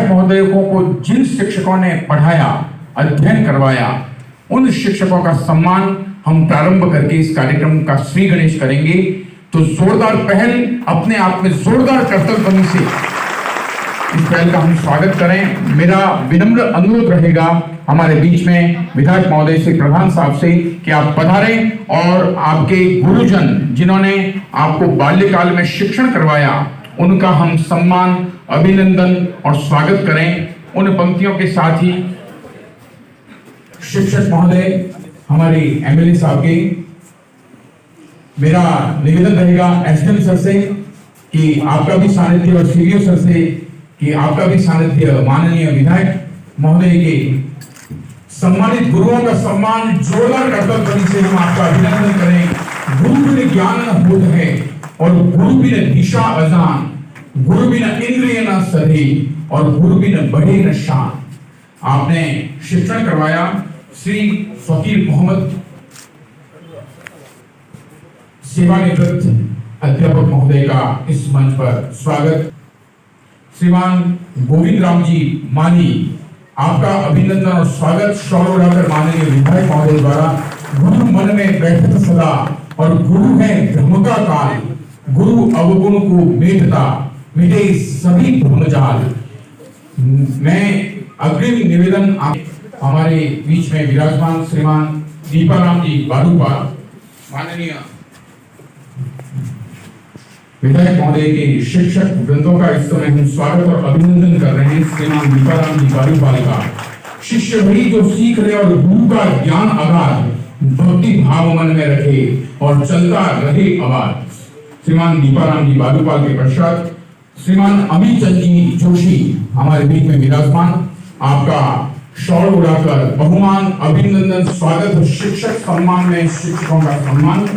महोदयों को जिन शिक्षकों ने पढ़ाया, अध्ययन करवाया, उन शिक्षकों का सम्मान हम प्रारंभ करके इस कार्यक्रम का श्री गणेश करेंगे। तो जोरदार पहल, अपने आप में जोरदार कर्तव्य से इस पहल का हम स्वागत करें। मेरा विनम्र अनुरोध रहेगा हमारे बीच में विधायक महोदय से, प्रधान साहब से, कि आप पधारें और आपके गुरुजन जिन्होंने आपको बाल्यकाल में शिक्षण करवाया, उनका हम सम्मान, अभिनंदन और स्वागत करें। उन पंक्तियों के साथ ही शिक्षक महोदय, हमारे एमएलए साहब के, मेरा निवेदन रहेगा एसडीएम सर से कि आपका भी सानिध्य, और सीडीओ सर से कि आपका भी सानिध्य माननीय विधायक महोदय के सम्मानित गुरुओं का सम्मान जोरदार कर्तव्य से हम आपका अभिनंदन करें। गुरु बिन ज्ञान होत है और गुरु बिन दिशा अजान, गुरु बिन इंद्रिय न सधे और गुरु बिन बढ़े न शान। आपने शिक्षण करवाया। श्री फकीर मोहम्मद सेवानिवृत्त अध्यापक महोदय का इस मंच पर स्वागत। श्रीमान गोविंद राम जी माली, आपका अभिनंदन और स्वागत। शौर्य उड़ाकर माननीय विधायक महोदय द्वारा। गुरु मन में बैठत सदा और गुरु है भ्रम का काल, गुरु अवगुण को मेटता मिटे सभी भ्रमजाल। मैं अग्रिम निवेदन हमारे बीच में विराजमान श्रीमान दीपाराम जी बालूपाल, माननीय विधायक महोदय के शिक्षक वृंदों का इस समय हम स्वागत और अभिनंदन कर रहे हैं। श्रीमान दीपाराम जी बालूपाल का शिष्य वही जो सीख ले और गुरु का ज्ञान अगाध, भक्ति भाव मन में रखे और चलता रहे आवाज। श्रीमान दीपाराम जी बालूपाल के पश्चात श्रीमान अमित चंद जी जोशी हमारे बीच में विराजमान। आपका शौर्य उड़ाकर बहुमान, अभिनंदन, स्वागत। शिक्षक सम्मान में शिक्षकों का सम्मान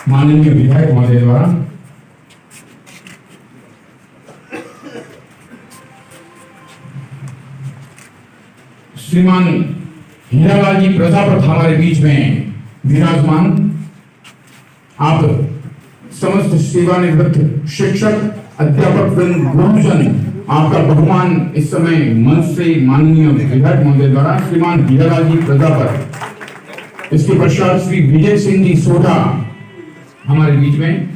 माननीय विधायक महोदय द्वारा। श्रीमान हीरालाल जी प्रजापत हमारे बीच में विराजमान। आप समस्त सेवानिवृत्त शिक्षक, अध्यापक वृंद, गुरुजन, आपका बहुमान इस समय मंच से माननीय विधायक महोदय द्वारा। श्रीमान हीरालाल जी प्रजापत, इसके पश्चात श्री विजय सिंह जी सोढ़ा हमारे बीच में।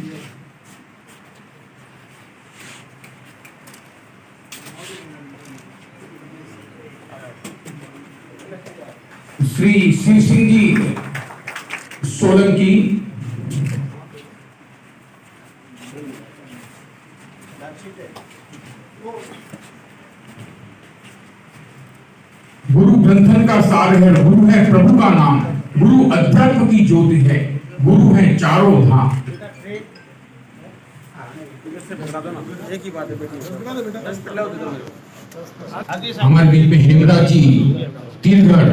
श्री सिंह जी सोलंकी, गुरु ग्रंथन का सार है, गुरु है प्रभु का नाम, गुरु अध्यात्म की ज्योति है, गुरु है चारों धाम। हमारे बीच में हेमराज जी तीरगढ़,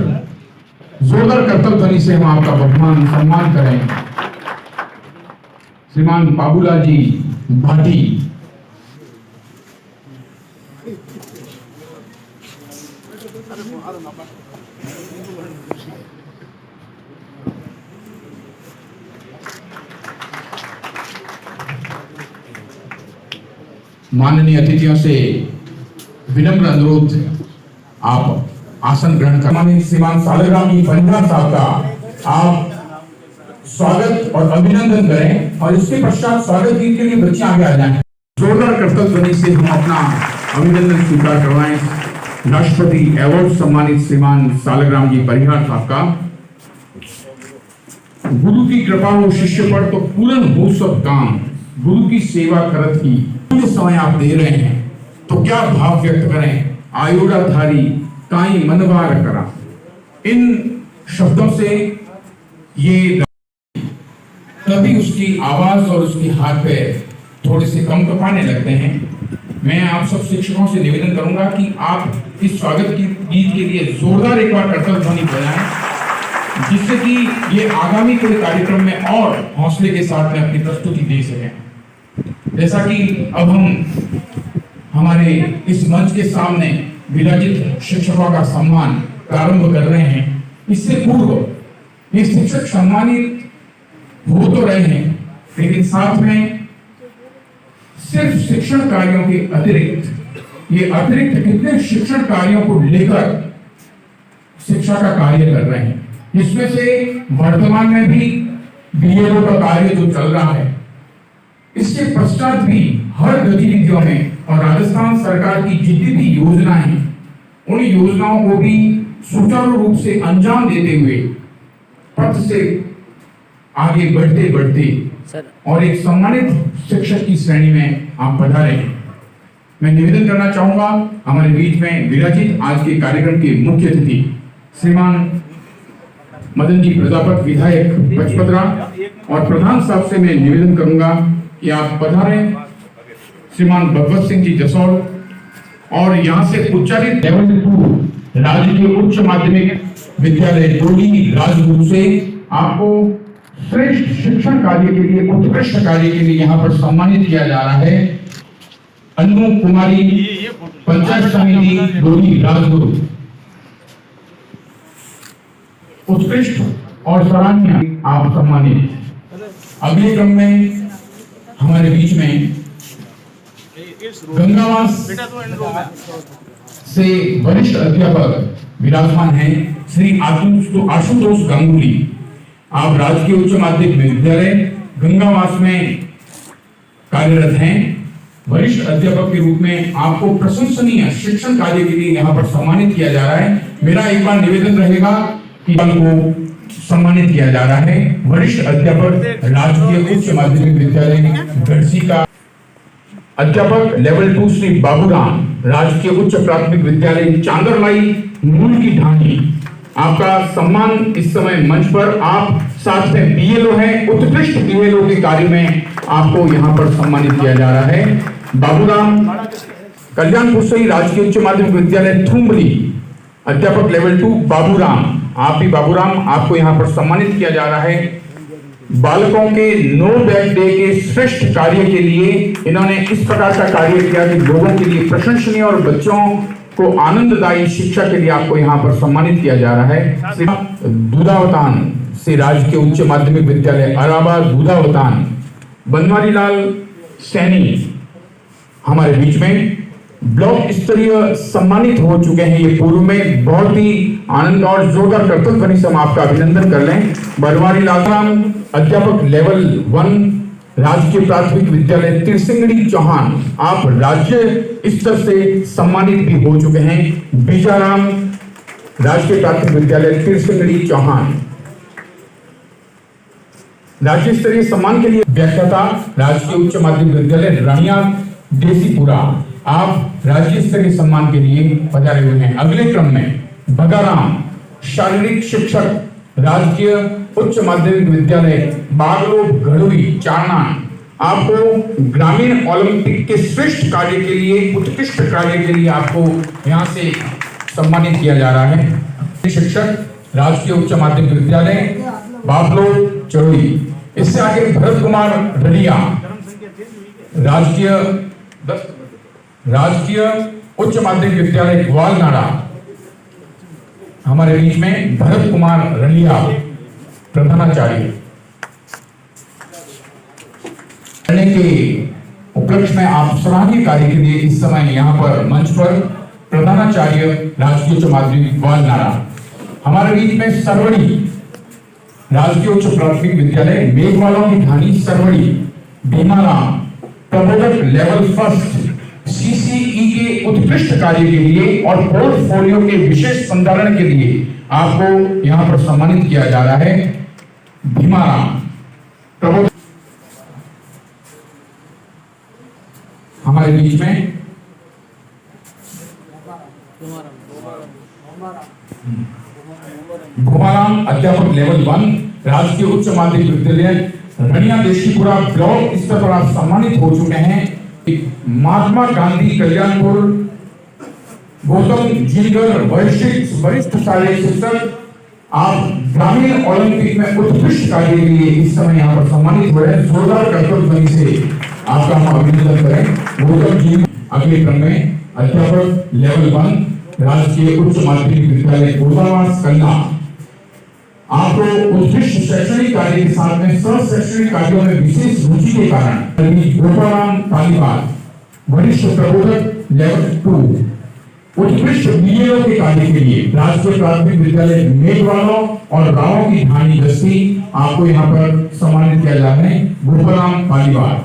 जोरदार कर्तव्य ध्वनि से हम आपका बहुमान सम्मान करें। श्रीमान बाबूलाल जी भाटी, माननीय अतिथियों से विनम्र अनुरोध, आप आसन ग्रहण कर। माननीय श्रीमान सालग्राम जी पंजाब साहब का आप स्वागत और अभिनंदन करें और इसके पश्चात स्वागत गीत के लिए बच्चे आगे आ जाएं। जोरदार कर्तव्य ध्वनि से हम अपना अभिनंदन स्वीकार करवाएं। राष्ट्रपति अवार्ड सम्मानित श्रीमान सालग्राम जी परिहार साहब का। गुरु की कृपा हो शिष्य पर तो पूर्ण हो सब काम, गुरु की सेवा करत ही जो समय आप दे रहे हैं तो क्या भाव व्यक्त करें। आयुराधारी काई मनवार करा, इन शब्दों से ये तभी उसकी आवाज और उसके हाथ पैर थोड़े से कम कपाने लगते हैं। मैं आप सब शिक्षकों से निवेदन करूंगा कि आप इस स्वागत की गीत के लिए जोरदार एक बार कर्तव्य ध्वनि बजाएं, जिससे कि ये आगामी कोई कार्यक्रम में और हौसले के साथ में अपनी प्रस्तुति दे सकें। जैसा कि अब हम हमारे इस मंच के सामने विराजित शिक्षकों का सम्मान प्रारंभ कर रहे हैं, इससे पूर्व ये शिक्षक सम्मानित हो तो रहे हैं, लेकिन साथ में सिर्फ शिक्षण कार्यों के अतिरिक्त ये अतिरिक्त कितने शिक्षण कार्यों को लेकर शिक्षा का कार्य कर रहे हैं। इसमें से वर्तमान में भी बीएलओ का कार्य जो चल रहा है, इसके पश्चात भी हर गतिविधियों में और राजस्थान सरकार की जितनी भी योजनाएं हैं, उन योजनाओं को भी सुचारू रूप से अंजाम देते हुए पथ से आगे बढ़ते बढ़ते और एक सम्मानित शिक्षक की श्रेणी में आप पधारे हैं। मैं निवेदन करना चाहूंगा हमारे बीच में विराजित आज के कार्यक्रम के मुख्य अतिथि श्रीमान मदन जी प्रजापत विधायक पचपदरा और प्रधान साहब से मैं निवेदन करूंगा कि आप पधारें। श्रीमान भगवत सिंह जी जसौल और यहाँ से उच्चारित लेवल 2 राजकीय उच्च माध्यमिक विद्यालय डोली राजगुरु से आपको श्रेष्ठ शिक्षण कार्य के लिए, उत्कृष्ट कार्य के लिए यहाँ पर सम्मानित किया जा रहा है। अनु कुमारी पंचायत समिति डोली राजगुरु, उत्कृष्ट और सराहनीय आप सम्मानित। अगले क्रम में हमारे बीच में गंगावास से वरिष्ठ अध्यापक विराजमान हैं श्री आशुतोष गांगुली। आप राजकीय उच्च माध्यमिक विद्यालय गंगावास में कार्यरत हैं। वरिष्ठ अध्यापक के रूप में आपको प्रशंसनीय शिक्षण कार्य के लिए यहाँ पर सम्मानित किया जा रहा है। मेरा एक बार निवेदन रहेगा कि को सम्मानित किया जा रहा है वरिष्ठ अध्यापक राजकीय उच्च माध्यमिक विद्यालय गढ़सी का अध्यापक लेवल 2 श्री बाबूराम, राजकीय उच्च प्राथमिक विद्यालय चांदरलाई मूल की ढाणी। आपका सम्मान इस समय मंच पर, आप साथ में बीएलओ हैं, उत्कृष्ट बीएलओ के कार्य में आपको यहाँ पर सम्मानित किया जा रहा है। बाबूराम कल्याणपुर से राजकीय उच्च माध्यमिक विद्यालय थुम्बली अध्यापक लेवल 2 बाबूराम, आप भी बाबूराम, आपको यहाँ पर सम्मानित किया जा रहा है। बालकों के नो बैग डे के श्रेष्ठ कार्य के लिए इन्होंने इस प्रकार का कार्य किया कि लोगों के लिए प्रशंसनीय और बच्चों को आनंददायी शिक्षा के लिए आपको यहाँ पर सम्मानित किया जा रहा है। दूधावतान से राजकीय उच्च माध्यमिक विद्यालय अराबा दूधावतान बनवारी लाल सैनी हमारे बीच में ब्लॉक स्तरीय सम्मानित हो चुके हैं। ये पूर्व में बहुत ही आनंद और जोरदार कर्तव्य ध्वनि से हम आपका अभिनंदन कर लें। बनवारी लाल अध्यापक लेवल 1 राजकीय प्राथमिक विद्यालय तिरसिंगड़ी चौहान, आप राज्य स्तर से सम्मानित भी हो चुके हैं। बीजाराम राजकीय प्राथमिक विद्यालय तिरसिंगड़ी चौहान, राज्य स्तरीय सम्मान के लिए व्याख्याता राजकीय उच्च माध्यमिक विद्यालय रानिया देसीपुरा, आप राज्य स्तरीय सम्मान के लिए पधारे हुए हैं। अगले क्रम में बगाराम शारीरिक शिक्षक राजकीय उच्च माध्यमिक विद्यालय बागलो घड़ुई चारनान, आपको ग्रामीण ओलंपिक के श्रेष्ठ कार्य के लिए, उत्कृष्ट कार्य के लिए आपको यहाँ से सम्मानित किया जा रहा है। शिक्षक राजकीय उच्च माध्यमिक विद्यालय बागलो चड़ोई। इससे आगे भरत कुमार रलिया राजकीय उच्च माध्यमिक विद्यालय ग्वालनाड़ा, हमारे बीच में भरत कुमार रलिया प्रधानाचार्य के उपलक्ष्य में आप सराहनीय कार्य के लिए इस समय यहाँ पर मंच पर प्रधानाचार्य राजकीय उच्च माध्यमिक ग्वालनाड़ा। हमारे बीच में सरवड़ी राजकीय उच्च प्राथमिक विद्यालय मेघवालों की ढाणी सरवड़ी भीमाराम प्रबोधक लेवल 1 सीसीई के उत्कृष्ट कार्य के लिए और पोर्टफोलियो के विशेष संधारण के लिए आपको यहाँ पर सम्मानित किया जा रहा है। भीमाराम प्रबोधक हमारे बीच में घुमाराम अध्यापक लेवल 1 राजकीय उच्च माध्यमिक विद्यालय रनिया देशीपुरा ब्लॉक स्तर पर आप सम्मानित हो चुके हैं। महात्मा गांधी कल्याणपुर गौतम जीगर वरिष्ठ शालेय शिक्षक, आप ग्रामीण ओलंपिक में उत्कृष्ट कार्य के लिए इस समय यहाँ पर सम्मानित हुए हैं। जोरदार कर्तव्य ध्वनि से आपका हम अभिनंदन करें। गौतम जी अगले क्रम में अध्यापक लेवल 1 राजकीय उच्च माध्यमिक विद्यालय गोपालवास कन्या, आपको उत्कृष्ट शैक्षणिक कार्य के साथ में सह शैक्षणिक कार्यों में विशेष रुचि के कारण गोपाराम तालीबाग वरिष्ठ प्रबोधक लेवल 2 उत्कृष्ट बीएलओ के कार्य के लिए राजकीय प्राथमिक विद्यालय मेघवालों और रावों की ढाणी दस्ती आपको यहाँ पर सम्मानित किया जा रहा है। गोपाराम पालीवाल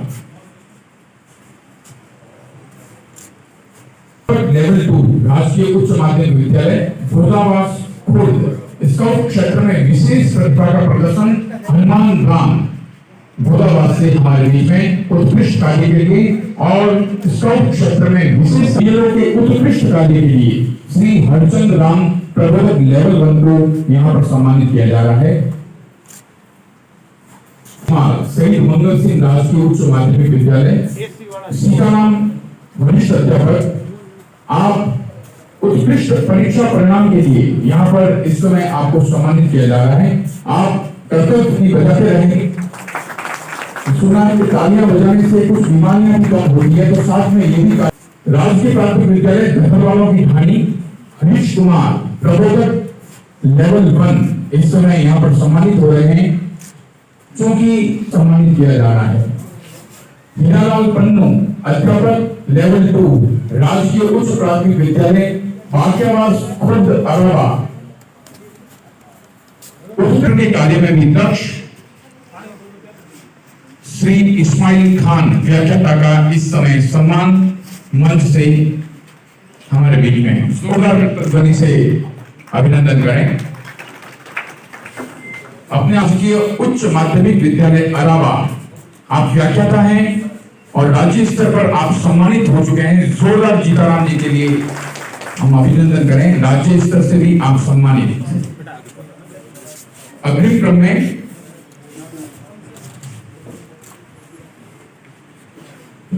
लेवल 2 राजकीय उच्च माध्यमिक विद्यालय भोलावास खुर्द स्काउट क्षेत्र में विशेष प्रतिभा का प्रदर्शन हनुमान राम भोलावास से हमारे बीच में उत्कृष्ट कार्य के लिए और स्काउट क्षेत्र में विशेष के उत्कृष्ट कार्य के लिए श्री हरचंद राम प्रबोधक लेवल 1 को यहाँ पर सम्मानित किया जा रहा है। शहीद मंगल सिंह राजकीय उच्च माध्यमिक विद्यालय सीताराम वरिष्ठ अध्यापक आप उत्कृष्ट परीक्षा परिणाम के लिए यहाँ पर इस समय आपको सम्मानित किया जा रहा है। आप कर्तव्य बजाते रहेंगे। सुना है कि तालियां बजाने से कुछ बीमारियां भी कम होती है, तो साथ में ये भी राजकीय प्राथमिक विद्यालय गढ़वालों की ढाणी हरीश कुमार प्रबोधक लेवल 1 इस समय यहाँ पर सम्मानित हो रहे हैं, क्योंकि सम्मानित किया जा रहा है। हीरालाल पन्नू अध्यापक लेवल 2 राजकीय उच्च प्राथमिक विद्यालय भाग्यवास खुर्द अरवा उत्तर के कार्य में भी दक्ष श्री इस्माइल खान व्याख्याता का इस समय सम्मान मंच से हमारे बीच में जोरदार ध्वनि से अभिनंदन करें। अपने राजकीय उच्च माध्यमिक विद्यालय अरावा आप व्याख्याता हैं और राज्य स्तर पर आप सम्मानित हो चुके हैं। जोरदार जीताराम जी के लिए हम अभिनंदन करें। राज्य स्तर से भी आप सम्मानित। अग्रिम क्रम में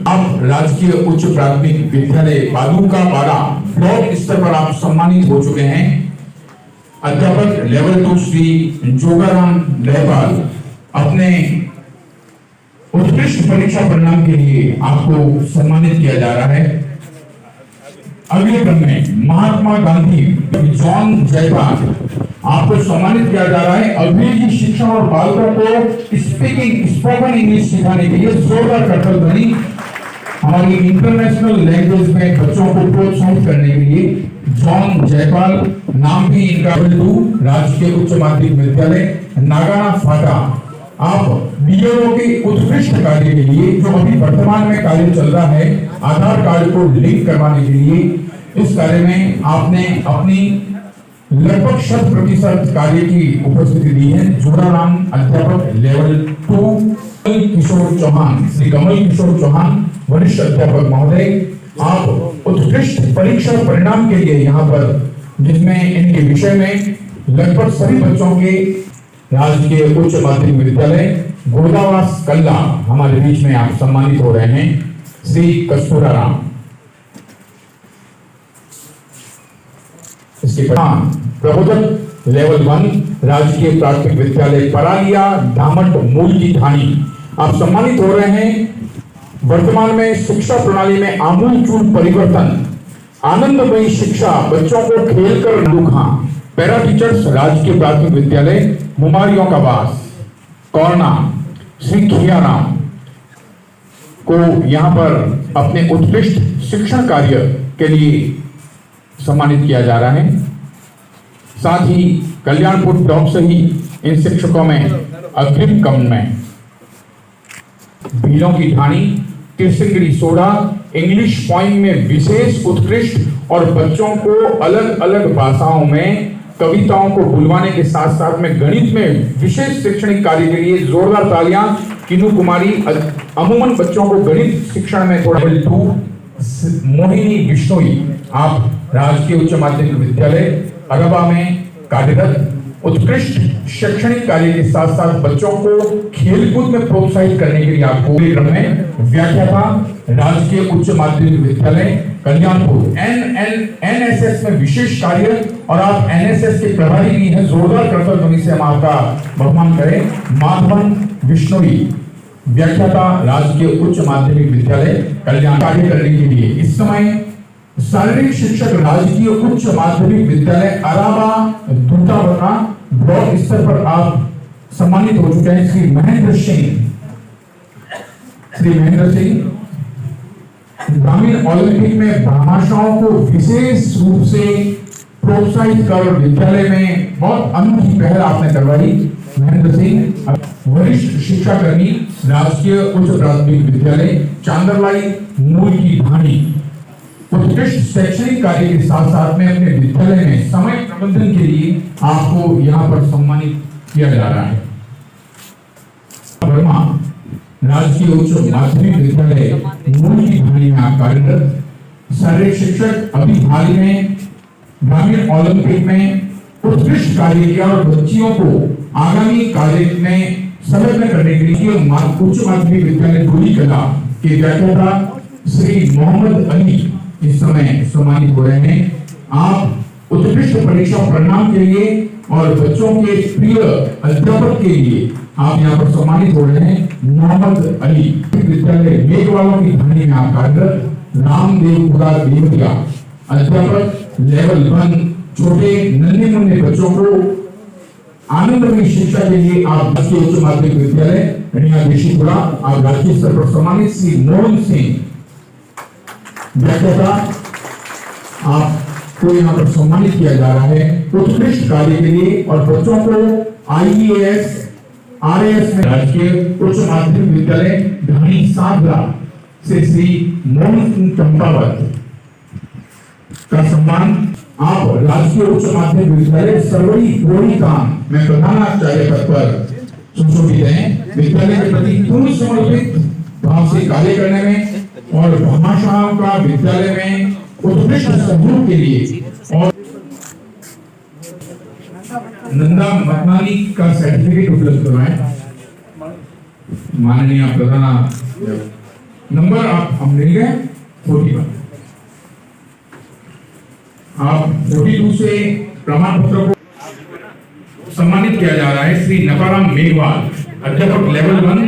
आप राजकीय उच्च प्राथमिक विद्यालय बालूका पारा ब्लॉक स्तर पर आप सम्मानित हो चुके हैं। अध्यापक लेवल 2 श्री जोगाराम दहपाल अपने उत्कृष्ट परीक्षा परिणाम के लिए आपको सम्मानित किया जा रहा है। अगले क्रम में महात्मा गांधी जॉन जयपाल आपको सम्मानित किया जा रहा है। अंग्रेजी शिक्षण और बालकों को स्पोकन इंग्लिश सिखाने के लिए जोरदार करतल ध्वनि हमारी इंटरनेशनल लैंग्वेज में बच्चों को प्रोत्साहित करने के लिए जॉन जयपाल नाम भी इनका 2 राजकीय उच्च माध्यमिक विद्यालय नागाना फाटा आप बीएलओ के उत्कृष्ट कार्य के लिए जो अभी वर्तमान में कार्य चल रहा है आधार कार्ड को लिंक करवाने के लिए इस कार्य में आपने अपनी लगभग 100% कार्य की उपस्थिति दी है। जोड़ाराम अध्यापक लेवल 2 किशोर चौहान श्री कमल किशोर चौहान वरिष्ठ अध्यापक महोदय आप उत्कृष्ट परीक्षा परिणाम के लिए यहाँ पर जिसमें इनके विषय में लगभग सभी बच्चों के राजकीय उच्च माध्यमिक विद्यालय गोदावास कल्ला हमारे बीच में आप सम्मानित हो रहे हैं। श्री कस्तूरा राम इसके प्रबोधक लेवल 1 राजकीय प्राथमिक विद्यालय परालिया धामट मूल की ढाणी आप सम्मानित हो रहे हैं। वर्तमान में शिक्षा प्रणाली में आमूलचूल परिवर्तन आनंदमयी शिक्षा बच्चों को खेलकर दुखा पैरा टीचर्स राजकीय प्राथमिक विद्यालय मुमारियों का वास कौरना श्री खियाराम को यहाँ पर अपने उत्कृष्ट शिक्षण कार्य के लिए सम्मानित किया जा रहा है। साथ ही कल्याणपुर ब्लॉक से ही इन शिक्षकों में अग्रिम क्रम में भीलों की ढाणी किरसिंगड़ी सोडा इंग्लिश पॉइंट में विशेष उत्कृष्ट और बच्चों को अलग अलग भाषाओं में कविताओं को बुलवाने के साथ साथ में गणित में विशेष शैक्षणिक कार्य के लिए जोरदार तालियां किनू कुमारी अमूमन बच्चों को गणित शिक्षण में थोड़ा 2 मोहिनी बिश्नोई आप राजकीय उच्च माध्यमिक विद्यालय अरबा में कार्यरत उत्कृष्ट शैक्षणिक कार्य के साथ साथ बच्चों को खेलकूद में प्रोत्साहित करने के लिए आपको क्रम में व्याख्याता राजकीय उच्च माध्यमिक विद्यालय कल्याणपुर एनएसएस में विशेष कार्य और आप एनएसएस के प्रभारी भी हैं। जोरदार करतल ध्वनि से हम आपका बहुमान करें। माधवन विष्णुई व्याख्याता राजकीय उच्च माध्यमिक विद्यालय कल्याण कार्य करने के लिए इस समय शारीरिक शिक्षक राजकीय उच्च माध्यमिक विद्यालय अरावा दूतावना ब्लॉक स्तर पर आप सम्मानित हो चुके हैं। श्री महेंद्र सिंह ग्रामीण ओलंपिक में भामाशाहों को विशेष रूप से प्रोत्साहित कर विद्यालय में बहुत अनूठी पहल आपने करवाई। महेंद्र सिंह, वरिष्ठ शिक्षा कर्मी, राजकीय उच्च प्राथमिक विद्यालय चांदरलाई मूल की ढाणी, उत्कृष्ट शैक्षणिक कार्य के साथ साथ में अपने विद्यालय में समय प्रबंधन के लिए आपको यहाँ पर सम्मानित किया जा रहा है। वर्मा, राजकीय उच्च माध्यमिक विद्यालय मूल की ढाणी में आप कार्यरत, शारीरिक शिक्षक, अभी हाल ही में ग्रामीण ओलंपिक में उत्कृष्ट कार्य किया और बच्चियों को आगामी कार्य में संलग्न करने के लिए उच्च माध्यमिक विद्यालय धूली कला के व्याख्याता श्री मोहम्मद अली इस समय सम्मानित हो रहे हैं। आप उत्कृष्ट परीक्षा परिणाम के लिए और बच्चों के प्रिय अध्यापक के लिए आप यहाँ पर सम्मानित हो रहे हैं। मोहम्मद अली विद्यालय मेघवालों की ढाणी में आप कार्यरत, रामदेवपुरा देवरिया अध्यापक, लेवल 1 छोटे नन्हे मुन्ने बच्चों को आनंदमयी शिक्षा के लिए आप राजकीय उच्च माध्यमिक विद्यालय रनिया देशीपुरा आप राज्य स्तर पर सम्मानित श्री मोहन सिंह व्याख्याता आपको यहाँ पर सम्मानित किया जा रहा है उत्कृष्ट कार्य के लिए और बच्चों को IAS RAS में राजकीय उच्च माध्यमिक विद्यालय ढाणी सागरा से श्री मोहन सिंह चंपावत का सम्मान। आप राजकीय उच्च माध्यमिक विद्यालय सरवड़ी गोड़ी काम में प्रधानाचार्य पद पर सुशोभित हैं। विद्यालय के प्रति पूर्ण समर्पित भाव से कार्य करने में और भामाशाहों का विद्यालय में उत्कृष्ट सहयोग के लिए और नंदा मतनानी का सर्टिफिकेट उपलब्ध करवाएं। माननीय प्रधान नंबर आप हम मिल गए 41। आप 42 से प्रमाण पत्र को सम्मानित किया जा रहा है। श्री नकाराम मेघवाल अध्यापक लेवल 1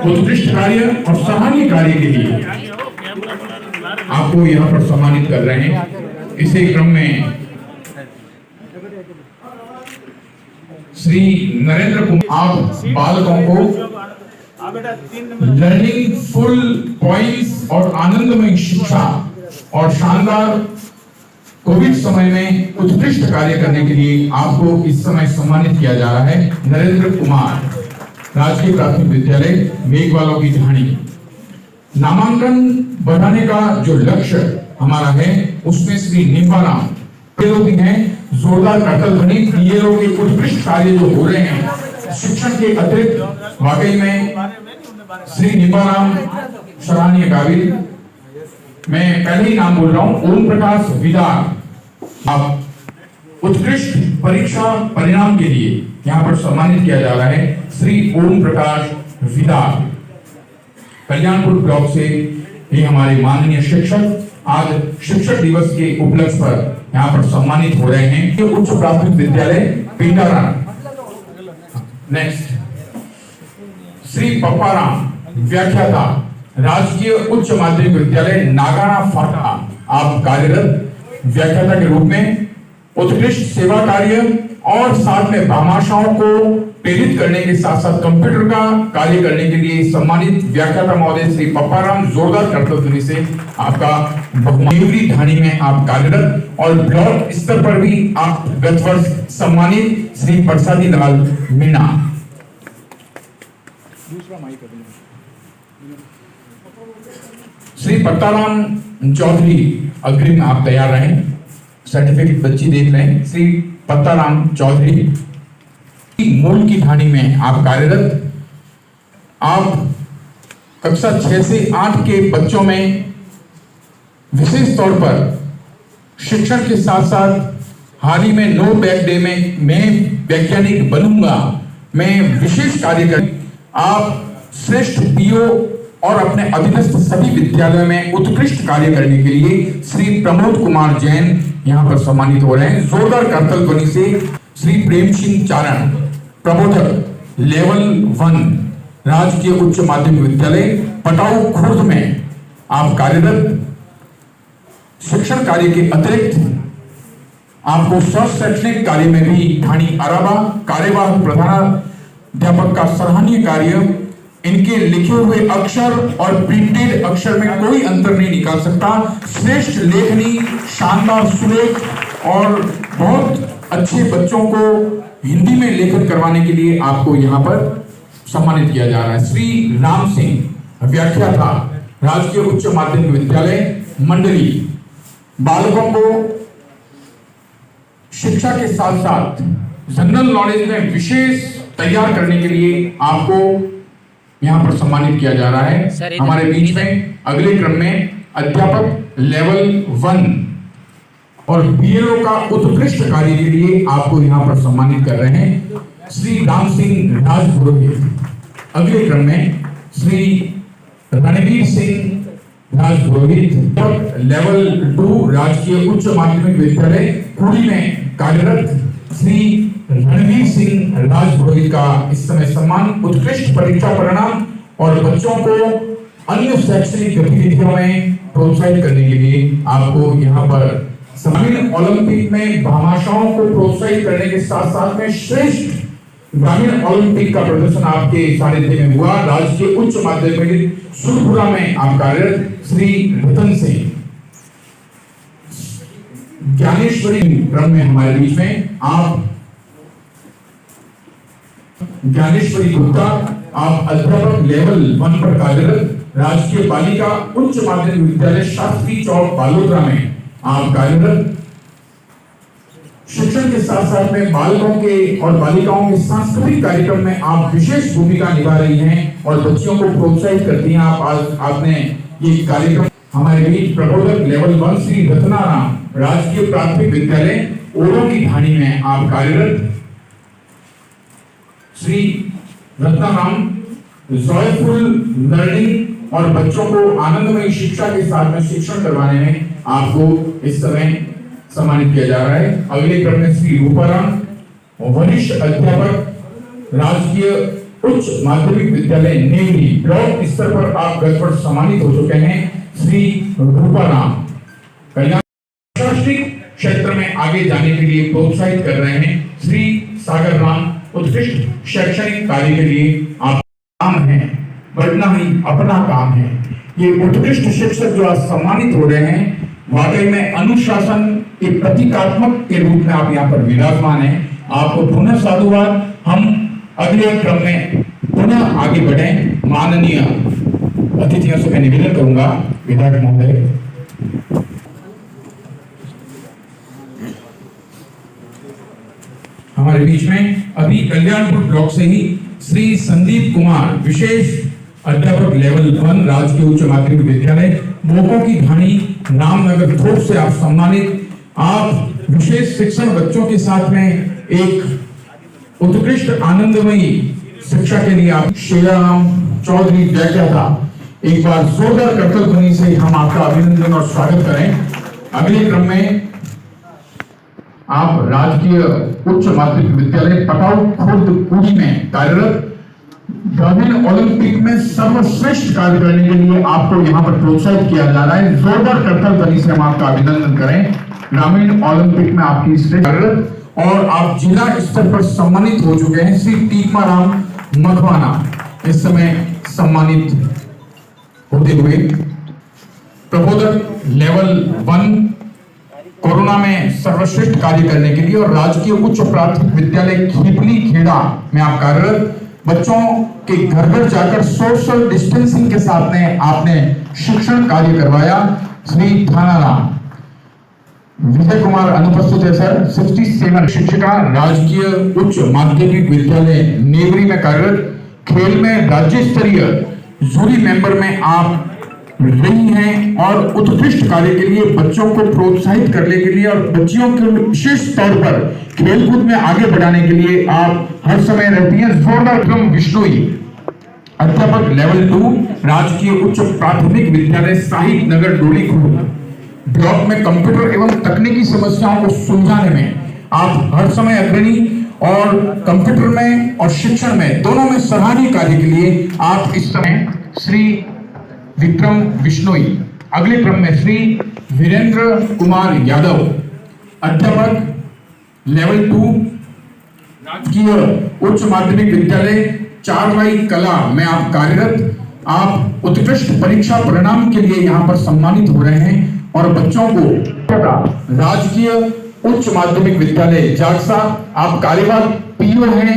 उत्कृष्ट कार्य और सराहनीय कार्य के लिए आपको यहाँ पर सम्मानित कर रहे हैं। इसी क्रम में श्री नरेंद्र कुमार आप बालकों को लर्निंग फुल पॉइंट्स और आनंदमय शिक्षा और शानदार कोविड समय में उत्कृष्ट कार्य करने के लिए आपको इस समय सम्मानित किया जा रहा है। नरेंद्र कुमार राजकीय प्राथमिक विद्यालय मेघवालों की ढाणी। नामांकन बढ़ाने का जो लक्ष्य हमारा है उसमें श्री निम्बाराम ये लोग हैं जोरदार करतल बने। ये लोग एक उत्कृष्ट कार्य जो हो रहे हैं शिक्षण के अतिरिक्त वाकई में श्री निम्बाराम सराहनीय काबिल। मैं पहले ही नाम बोल रहा हूं ओम प्रकाश विदार आप उत्कृष्ट परीक्षा परिणाम के लिए यहाँ पर सम्मानित किया जा रहा है। श्री ओम प्रकाश विदार कल्याणपुर ब्लॉक से ये हमारे माननीय शिक्षक आज शिक्षक दिवस के उपलक्ष्य पर यहाँ पर सम्मानित हो रहे हैं। उच्च प्राथमिक विद्यालय पिंडारा। नेक्स्ट श्री पप्पाराम व्याख्याता राजकीय उच्च माध्यमिक विद्यालय नागाना फाटा आप कार्यरत व्याख्याता के रूप में उत्कृष्ट सेवा कार्य और साथ में भामाशाहों को प्रेरित करने के साथ साथ कंप्यूटर का कार्य करने के लिए सम्मानित व्याख्याता महोदय श्री पप्पाराम जोरदार कर्तव्य से आपका बहुमूल्य ढाणी में आप कार्यरत और ब्लॉक स्तर पर भी आप गत वर्ष सम्मानित श्री प्रसादी लाल मीणा। श्री पत्ताराम चौधरी अग्रिम आप तैयार रहें, सर्टिफिकेट बच्ची देख लें। श्री पत्ताराम चौधरी मूल की ढाणी में आप कार्यरत। आप कक्षा 6 से 8 के बच्चों में विशेष तौर पर शिक्षण के साथ साथ हाल ही में नो बैक डे में मैं वैज्ञानिक बनूंगा मैं विशेष कार्य कर आप श्रेष्ठ पीओ और अपने अधीनस्थ सभी विद्यालयों में उत्कृष्ट कार्य करने के लिए श्री प्रमोद कुमार जैन यहाँ पर सम्मानित हो रहे हैं। जोरदार करतल ध्वनि से श्री प्रेम सिंह चारण प्रबोधक लेवल 1 राजकीय उच्च माध्यमिक विद्यालय पटाऊ खुर्द में आप कार्यरत। शिक्षण कार्य के अतिरिक्त आपको शैक्षणिक कार्य में भी ढाणी अराबा कार्यवाहक प्रधानाध्यापक का सराहनीय कार्य इनके लिखे हुए अक्षर और प्रिंटेड अक्षर में कोई अंतर नहीं निकाल सकता। श्रेष्ठ लेखनी, शानदार सुलेख और बहुत अच्छे बच्चों को हिंदी में लेखन करवाने के लिए आपको यहाँ पर सम्मानित किया जा रहा है। श्री राम सिंह व्याख्याता, राजकीय उच्च माध्यमिक विद्यालय मंडली। बालकों को शिक्षा के साथ साथ जनरल नॉलेज में विशेष तैयार करने के लिए आपको यहाँ पर सम्मानित किया जा रहा है। हमारे बीच में अगले क्रम में अध्यापक लेवल 1 और बीएलओ का उत्कृष्ट कार्य के लिए आपको यहाँ पर सम्मानित कर रहे हैं श्री राम सिंह राजपुरोहित। अगले क्रम में श्री रणवीर सिंह राजपुरोहित, लेवल 2 राजकीय उच्च माध्यमिक विद्यालय कुड़ी में कार्यरत श्री रणवीर सिंह राजपुरोहित का इस समय सम्मान उत्कृष्ट परीक्षा परिणाम और बच्चों को अन्य शैक्षणिक गतिविधियों में प्रोत्साहित करने के लिए आपको यहाँ पर ग्रामीण ओलंपिक में भामाशाओं को प्रोत्साहित करने के साथ साथ में श्रेष्ठ ग्रामीण ओलंपिक का प्रदर्शन आपके सानिध्य में हुआ। राजकीय उच्च माध्यमिक सुरपुरा में आप कार्यरत श्री रतन सिंह। ज्ञानेश्वरी क्रम में हमारे बीच में आप ज्ञानेश्वरी गुप्ता, आप अध्यापक लेवल 1 पर कार्यरत राजकीय बालिका उच्च माध्यमिक विद्यालय शास्त्री चौक बालोतरा में आप कार्यरत। शिक्षण के साथ साथ में बालकों के और बालिकाओं के सांस्कृतिक कार्यक्रम में आप विशेष भूमिका निभा रही हैं और बच्चियों को प्रोत्साहित करती हैं। आपने ये कार्यक्रम हमारे बीच प्रबोधक लेवल 1 श्री रत्नाराम, राजकीय प्राथमिक विद्यालय ओरो की ढाणी में आप कार्यरत। श्री रत्नाराम जॉयफुल लर्निंग और बच्चों को आनंदमयी शिक्षा के साथ में शिक्षण करवाने में आपको इस समय सम्मानित किया जा रहा है। अगले क्रम में श्री रूपाराम, वरिष्ठ अध्यापक, राजकीय उच्च माध्यमिक विद्यालय नेवरी, ब्लॉक स्तर पर आप गढ़ सम्मानित हो चुके हैं श्री रूपाराम। कल्याण शैक्षणिक क्षेत्र में आगे जाने के लिए प्रोत्साहित कर रहे हैं श्री सागर राम। उत्कृष्ट शैक्षणिक कार्य के लिए आप काम है, बढ़ना ही अपना काम है। ये उत्कृष्ट शिक्षक जो आज सम्मानित हो रहे हैं, वाकई में अनुशासन के प्रतीकात्मक के रूप में आप यहाँ पर विराजमान हैं। आपको पुनः साधुवाद। हम अगले क्रम में पुनः आगे बढ़े। माननीय अतिथियों से मैं निवेदन करूंगा, विधायक महोदय। हमारे बीच में अभी कल्याणपुर ब्लॉक से ही श्री संदीप कुमार, विशेष अध्यापक लेवल 1 राजकीय उच्च माध्यमिक विद्यालय मोको की ढाणी रामनगर थोप से आप सम्मानित। आप विशेष शिक्षण बच्चों के साथ में एक उत्कृष्ट आनंदमयी शिक्षा के लिए आप श्रीराम चौधरी व्याख्याता, एक बार जोरदार करतल ध्वनि से हम आपका अभिनंदन और स्वागत करें। अगले क्रम में आप राजकीय उच्च माध्यमिक विद्यालय पटाऊ खुर्द कुड़ी में कार्यरत। ग्रामीण ओलंपिक में सर्वश्रेष्ठ कार्य करने के लिए आपको यहाँ पर प्रोत्साहित किया जा रहा है। जोरदार करतल ध्वनि से हम आपका अभिनंदन करें। ग्रामीण ओलंपिक में आपकी श्रेष्ठ और आप जिला स्तर पर सम्मानित हो चुके हैं श्री टीकाराम मखवाना, इस समय सम्मानित होते हुए। प्रबोधक लेवल 1 कोरोना में सर्वश्रेष्ठ कार्य करने के लिए और राजकीय उच्च प्राथमिक विद्यालय खीपली खेड़ा में आप कार्यरत। बच्चों के घर घर जाकर सोशल डिस्टेंसिंग के साथ में आपने शिक्षण कार्य करवाया श्री थानाराम। विजय कुमार अनुपस्थित है सर। 67 शिक्षिका, राजकीय उच्च माध्यमिक विद्यालय नेवरी में कार्यरत। खेल में राज्य स्तरीय जूरी मेंबर में आप रही हैं और उत्कृष्ट कार्य के लिए बच्चों को प्रोत्साहित करने के लिए और बच्चियों को विशेष तौर पर खेलकूद में आगे बढ़ाने के लिए आप हर समय रहती हैं। जोरदार क्रम विष्णुई, अध्यापक लेवल 2 राजकीय उच्च प्राथमिक विद्यालय साहिब नगर डोली खुर्द, ब्लॉक में कंप्यूटर एवं तकनीकी समस्याओं को सुलझाने में आप हर समय अग्रणी और कंप्यूटर में और शिक्षण में दोनों में सराहनीय कार्य के लिए आप इस समय श्री विक्रम विश्नोई। अगले क्रम में श्री वीरेंद्र कुमार यादव, अध्यापक लेवल 2 राजकीय उच्च माध्यमिक विद्यालय चारवाई कला में आप कार्यरत, आप उत्कृष्ट परीक्षा परिणाम के लिए यहाँ पर सम्मानित हो रहे हैं और बच्चों को राजकीय उच्च माध्यमिक विद्यालय जागसा आप कार्यवाहक पीओ हैं।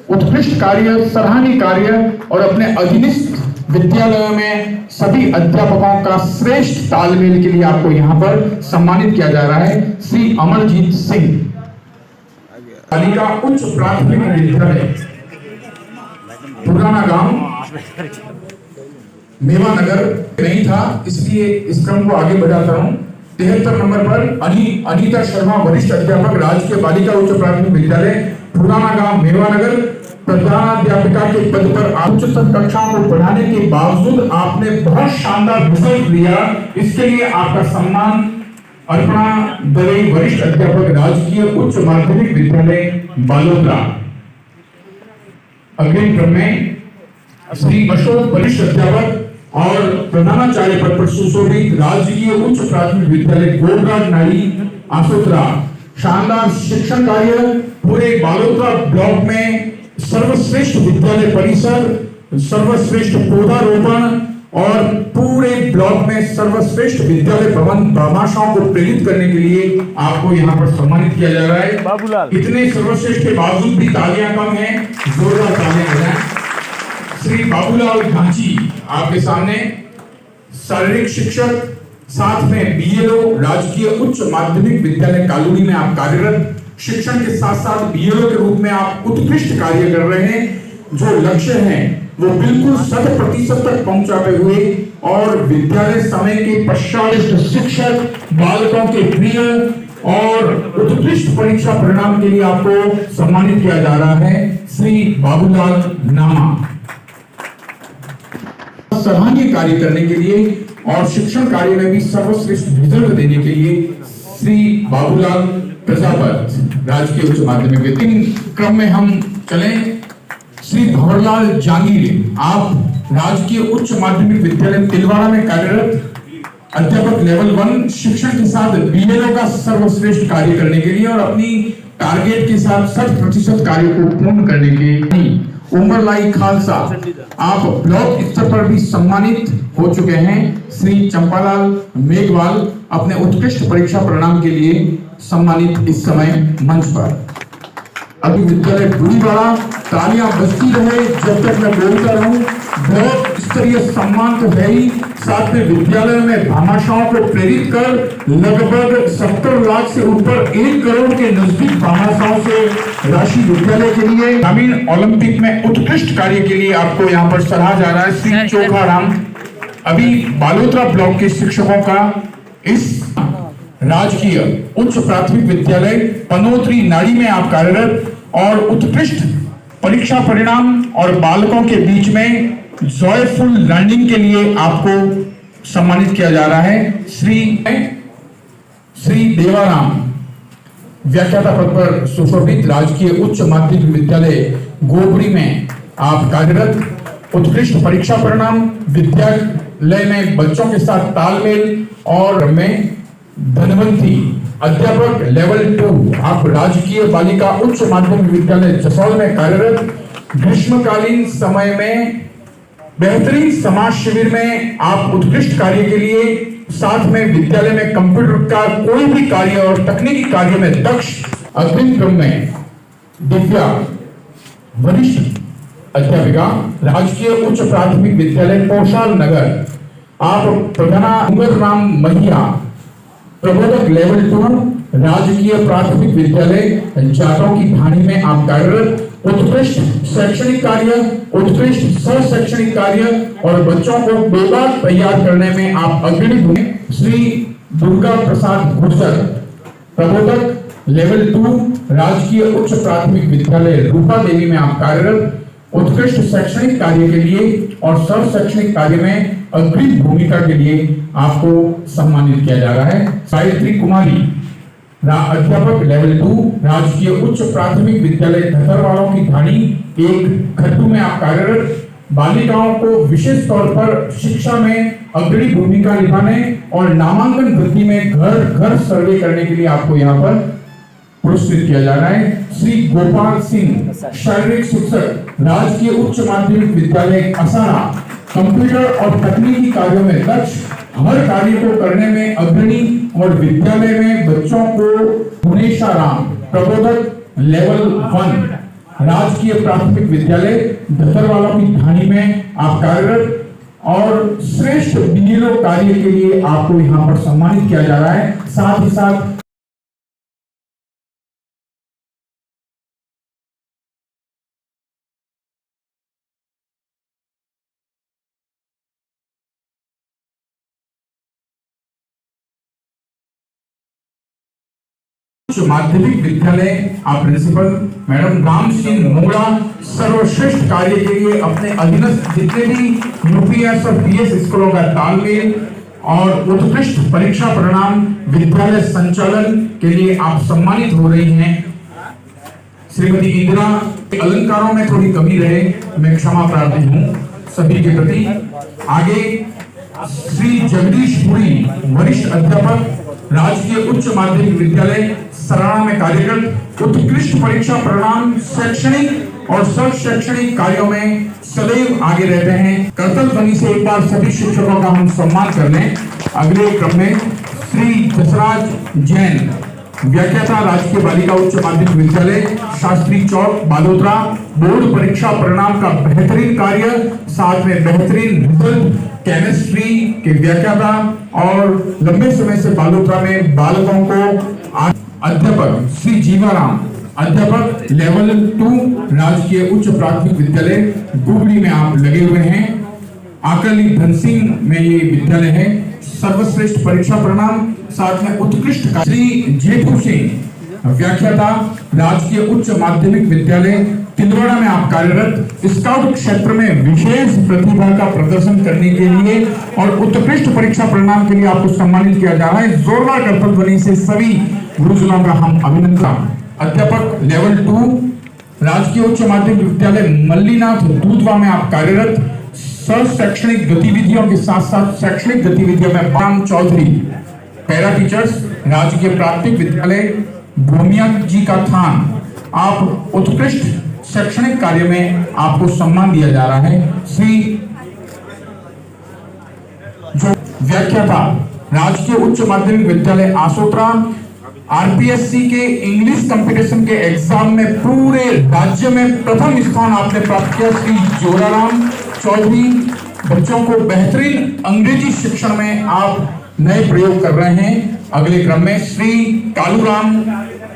उत्कृष्ट कार्य, सराहनीय कार्य और अपने अधीनस्थ विद्यालयों में सभी अध्यापकों का श्रेष्ठ तालमेल के लिए आपको यहाँ पर सम्मानित किया जा रहा है। श्री अमरजीत सिंह, बालिका उच्च प्राथमिक विद्यालय पुराना गांव मेवा नगर नहीं था, इसलिए इस क्रम को आगे बढ़ाता हूं। 73 नंबर पर अनीता शर्मा, वरिष्ठ अध्यापक, राजकीय बालिका उच्च प्राथमिक विद्यालय पुराना गांव मेवा नगर, प्रधानाध्यापिका के पद पर उच्चतर कक्षाओं को पढ़ाने के बावजूद आपने बहुत शानदार रिजल्ट दिया, इसके लिए आपका सम्मान अर्पणा दवे, वरिष्ठ अध्यापक, राजकीय उच्च माध्यमिक विद्यालय बालोतरा। अग्रिम क्रम में श्री अशोक, वरिष्ठ अध्यापक और प्रधानाचार्य पद पर सुशोभित, राजकीय उच्च प्राथमिक विद्यालय गोबराज नाड़ी आसोतरा। शानदार शिक्षण कार्य, पूरे बालोतरा ब्लॉक में सर्वश्रेष्ठ विद्यालय परिसर, सर्वश्रेष्ठ पौधारोपण और पूरे ब्लॉक में सर्वश्रेष्ठ विद्यालय भवन भामाशाओं को प्रेरित करने के लिए आपको यहाँ पर सम्मानित किया जा रहा है। इतने सर्वश्रेष्ठ के बावजूद भी तालियां कम हैं, जोरदार तालियां बजाएं। श्री बाबूलाल घांची आपके सामने, शारीरिक शिक्षक, साथ में बीएलओ, राजकीय उच्च माध्यमिक विद्यालय कालूनी में आप कार्यरत, शिक्षण के साथ साथ बीएलओ के रूप में आप उत्कृष्ट कार्य कर रहे हैं। जो लक्ष्य है वो बिल्कुल 100% तक पहुंचाते हुए और विद्यालय समय के पश्चात शिक्षक, बालकों के प्रिय और उत्कृष्ट परीक्षा परिणाम के लिए आपको सम्मानित किया जा रहा है। श्री बाबूलाल नामा, सराहनीय कार्य करने के लिए और शिक्षण कार्य में भी सर्वश्रेष्ठ रिजल्ट देने के लिए श्री बाबूलाल प्रजापत, राजकीय उच्च माध्यमिक विद्यालय। क्रम में हम चलें। श्री भंवरलाल जांगीर, आप राजकीय उच्च माध्यमिक विद्यालय तिलवाड़ा में कार्यरत, अध्यापक लेवल 1, शिक्षण के साथ बीएलओ का सर्वश्रेष्ठ कार्य करने के लिए और अपनी टारगेट के साथ 100% कार्य को पूर्ण करने के लिए। उमरलाई खालसा, आप ब्लॉक स्तर पर भी सम्मानित हो चुके हैं। श्री चंपालाल मेघवाल, अपने उत्कृष्ट परीक्षा परिणाम के लिए सम्मानित इस समय मंच पर। अभी विद्यालय बुरीवाड़ा, तालियां बजती रहे जब तक मैं बोलता रहूं। ब्लॉक स्तरीय सम्मान तो है ही, साथ में विद्यालय में भामाशाओं को प्रेरित कर लगभग 70 लाख से ऊपर 1 करोड़ के नजदीक भामाशाओं से राशि विद्यालय के लिए। ग्रामीण ओलंपिक में उत्कृष्ट कार्य के लिए आपको यहाँ पर सराहा जा रहा है। श्री चोखाराम, अभी बालोतरा ब्लॉक के शिक्षकों का इस राजकीय उच्च प्राथमिक विद्यालय पनोत्री नाड़ी में आप कार्यरत और उत्कृष्ट परीक्षा परिणाम और बालकों के बीच में जॉयफुल लर्निंग के लिए आपको सम्मानित किया जा रहा है। श्री देवाराम, व्याख्याता पद पर सुशोभित, राजकीय उच्च माध्यमिक विद्यालय गोबरी में आप कार्यरत, उत्कृष्ट परीक्षा परिणाम, विद्यालय में बच्चों के साथ तालमेल और में धनवंती, अध्यापक लेवल 2, आप राजकीय बालिका उच्च माध्यमिक विद्यालय जसौल में कार्यरत, ग्रीष्मकालीन समय में बेहतरीन समाज शिविर में आप उत्कृष्ट कार्य के लिए, साथ में विद्यालय में कंप्यूटर का कोई भी कार्य और तकनीकी कार्य में दक्ष। अग्रिम क्रम में दिव्या, वरिष्ठ अध्यापिका, राजकीय उच्च प्राथमिक विद्यालय कौशाल नगर, आप प्रधानाचार्य महिया, प्रबोधक लेवल 2, राजकीय प्राथमिक विद्यालय जाटों की ढाणी में आप कार्यरत, उत्कृष्ट शैक्षणिक कार्य, उत्कृष्ट सह शैक्षणिक कार्य और बच्चों को बेबाक तैयार करने में आप अग्रणी हुए। श्री दुर्गा प्रसाद गुर्जर, प्रबोधक लेवल 2, राजकीय उच्च प्राथमिक विद्यालय रूपा देवी में आप कार्यरत, उत्कृष्ट शैक्षणिक कार्य के लिए और सह शैक्षणिक कार्य में अग्रिम भूमिका के लिए आपको सम्मानित किया जा रहा है। सावित्री कुमारी, अध्यापक लेवल 2, राजकीय उच्च प्राथमिक विद्यालय धतरवाड़ों की ढाणी 1 खट्टू में आप कार्यरत, बालिकाओं को विशेष तौर पर शिक्षा में अग्रणी भूमिका निभाने और नामांकन वृद्धि में घर घर सर्वे करने के लिए आपको यहाँ पर पुरस्कृत किया जा रहा है। श्री गोपाल सिंह, शारीरिक शिक्षक, राजकीय उच्च माध्यमिक विद्यालय असारा, कंप्यूटर और तकनीकी कार्यों में दक्ष, हर कार्य को करने में अग्रणी और विद्यालय में बच्चों को भुवनेश्वराम, प्रबोधक लेवल 1, राजकीय प्राथमिक विद्यालय धतरवाला की ढाणी में आप कार्यरत और श्रेष्ठ बीएलओ कार्य के लिए आपको यहाँ पर सम्मानित किया जा रहा है। साथ ही साथ माध्यमिक विद्यालय आप प्रिंसिपल मैडम राम सिंह मोगरा सर्वश्रेष्ठ कार्य के लिए अपने अधीनस्थ जितने भी यूपीएस और पीएस स्कूलों का तालमेल और उत्कृष्ट परीक्षा परिणाम विद्यालय संचालन के लिए आप सम्मानित हो रही हैं। श्रीमती इंदिरा, अलंकारों में थोड़ी कमी रहे, मैं क्षमा प्रार्थी हूं सभी के प्रति। आगे श्री जगदीश पुरी, वरिष्ठ अध्यापक, राजकीय उच्च माध्यमिक विद्यालय सराड़ा में कार्यरत, उत्कृष्ट परीक्षा परिणाम, शैक्षणिक और सब शैक्षणिक कार्यों में सदैव आगे रहते हैं। करतल ध्वनि से एक बार सभी शिक्षकों का हम सम्मान कर लें। अगले क्रम में श्री जसराज जैन, व्याख्याता, राजकीय बालिका उच्च माध्यमिक विद्यालय शास्त्री चौक बालोतरा, बोर्ड परीक्षा परिणाम का बेहतरीन कार्य, साथ में बेहतरीन रिजल्ट, केमिस्ट्री के व्याख्याता और लंबे समय से बालोतरा में बालकों को अध्यापक श्री जीवाराम, अध्यापक लेवल 2, राजकीय उच्च प्राथमिक विद्यालय गुगड़ी में आप लगे हुए हैं। आकली धन सिंह में ये विद्यालय है। सर्वश्रेष्ठ परीक्षा परिणाम, साथ में उत्कृष्ट श्री जेठू सिंह, व्याख्याता, राजकीय उच्च माध्यमिक विद्यालय तिलवाड़ा में आप कार्यरत, स्काउट क्षेत्र में विशेष प्रतिभा का प्रदर्शन करने के लिए और उत्कृष्ट परीक्षा परिणाम के लिए आपको सम्मानित किया जा रहा है। जोरदार करतल ध्वनि से सभी गुरुजनों का हम अभिनंदन। अध्यापक लेवल 2, राजकीय उच्च माध्यमिक विद्यालय मल्लीनाथ दूधवा में आप कार्यरत, शैक्षणिक गतिविधियों के साथ साथ शैक्षणिक गतिविधियों में राम चौधरी, पैरा टीचर्स, राजकीय प्राथमिक विद्यालय भूमिया जी का थान, आप उत्कृष्ट शैक्षणिक कार्य में आपको सम्मान दिया जा रहा है। श्री जो व्याख्याता, राजकीय उच्च माध्यमिक विद्यालय आसोत्रा, आरपीएससी के इंग्लिश कंपटीशन के एग्जाम में पूरे राज्य में प्रथम स्थान आपने प्राप्त किया। श्री जोराराम चौधरी, बच्चों को बेहतरीन अंग्रेजी शिक्षण में आप नए प्रयोग कर रहे हैं। अगले क्रम में श्री कालूराम,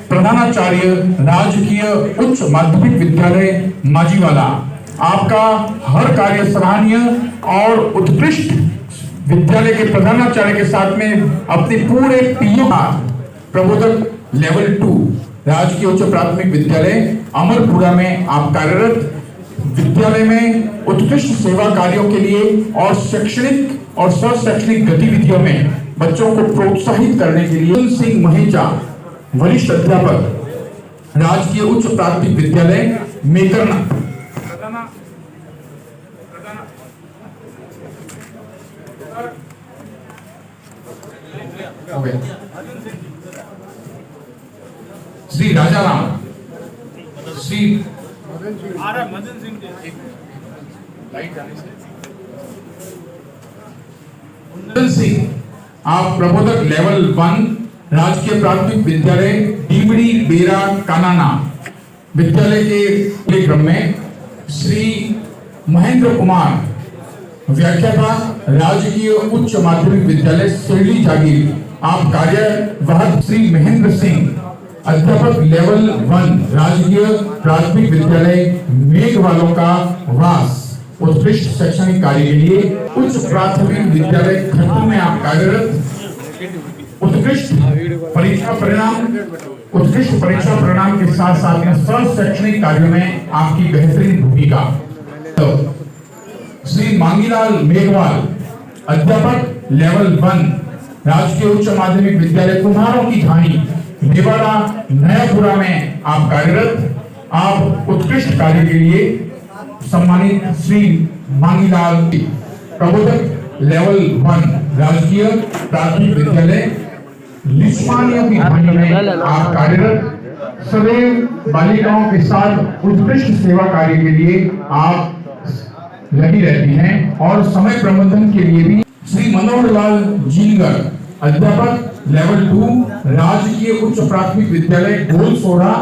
प्रधानाचार्य, राजकीय उच्च माध्यमिक विद्यालय माजीवाला, आपका हर कार्य सराहनीय और उत्कृष्ट विद्यालय के प्रधानाचार्य के साथ में अपने पूरे पीओ प्रबोधक लेवल 2, राजकीय उच्च प्राथमिक विद्यालय अमरपुरा में आप कार्यरत, विद्यालय में उत्कृष्ट सेवा कार्यों के लिए और शैक्षणिक और शैक्षणिक गतिविधियों में बच्चों को प्रोत्साहित करने के लिए सिंह महेजा, वरिष्ठ अध्यापक, राजकीय उच्च प्राथमिक विद्यालय मेकरना, श्री राजाराम, श्री मदन सिंह, आप प्रबोधक लेवल 1, राजकीय प्राथमिक विद्यालय डीमड़ी बेरा कानाना विद्यालय के क्रम में श्री महेंद्र कुमार, व्याख्याता, राजकीय उच्च माध्यमिक विद्यालय सिरली जागीर, आप कार्यवाहक श्री महेंद्र सिंह, अध्यापक लेवल 1, राजकीय प्राथमिक विद्यालय मेघवालों का वास, उत्कृष्ट शैक्षणिक कार्य के लिए उच्च प्राथमिक विद्यालय खट्टू में आप कार्यरत, उत्कृष्ट परीक्षा परिणाम के साथ साथ में शैक्षणिक कार्यों में आपकी बेहतरीन भूमिका। तो श्री मांगीलाल मेघवाल, अध्यापक लेवल 1, राजकीय उच्च माध्यमिक विद्यालय कुम्हारों की ढाणी नेवाड़ा नयापुरा में आप कार्यरत, आप उत्कृष्ट कार्य के लिए सम्मानित श्री मांगीलाल, प्रबोधक लेवल 1, राजकीय प्राथमिक विद्यालय लिस्मानिया की ढाणी में आप कार्यरत, सदैव बालिकाओं के साथ उत्कृष्ट सेवा कार्य के लिए आप लगी रहती हैं और समय प्रबंधन के लिए भी। श्री मनोहर लाल जीनगर, अध्यापक लेवल 2, राजकीय उच्च प्राथमिक विद्यालय गोलसोड़ा,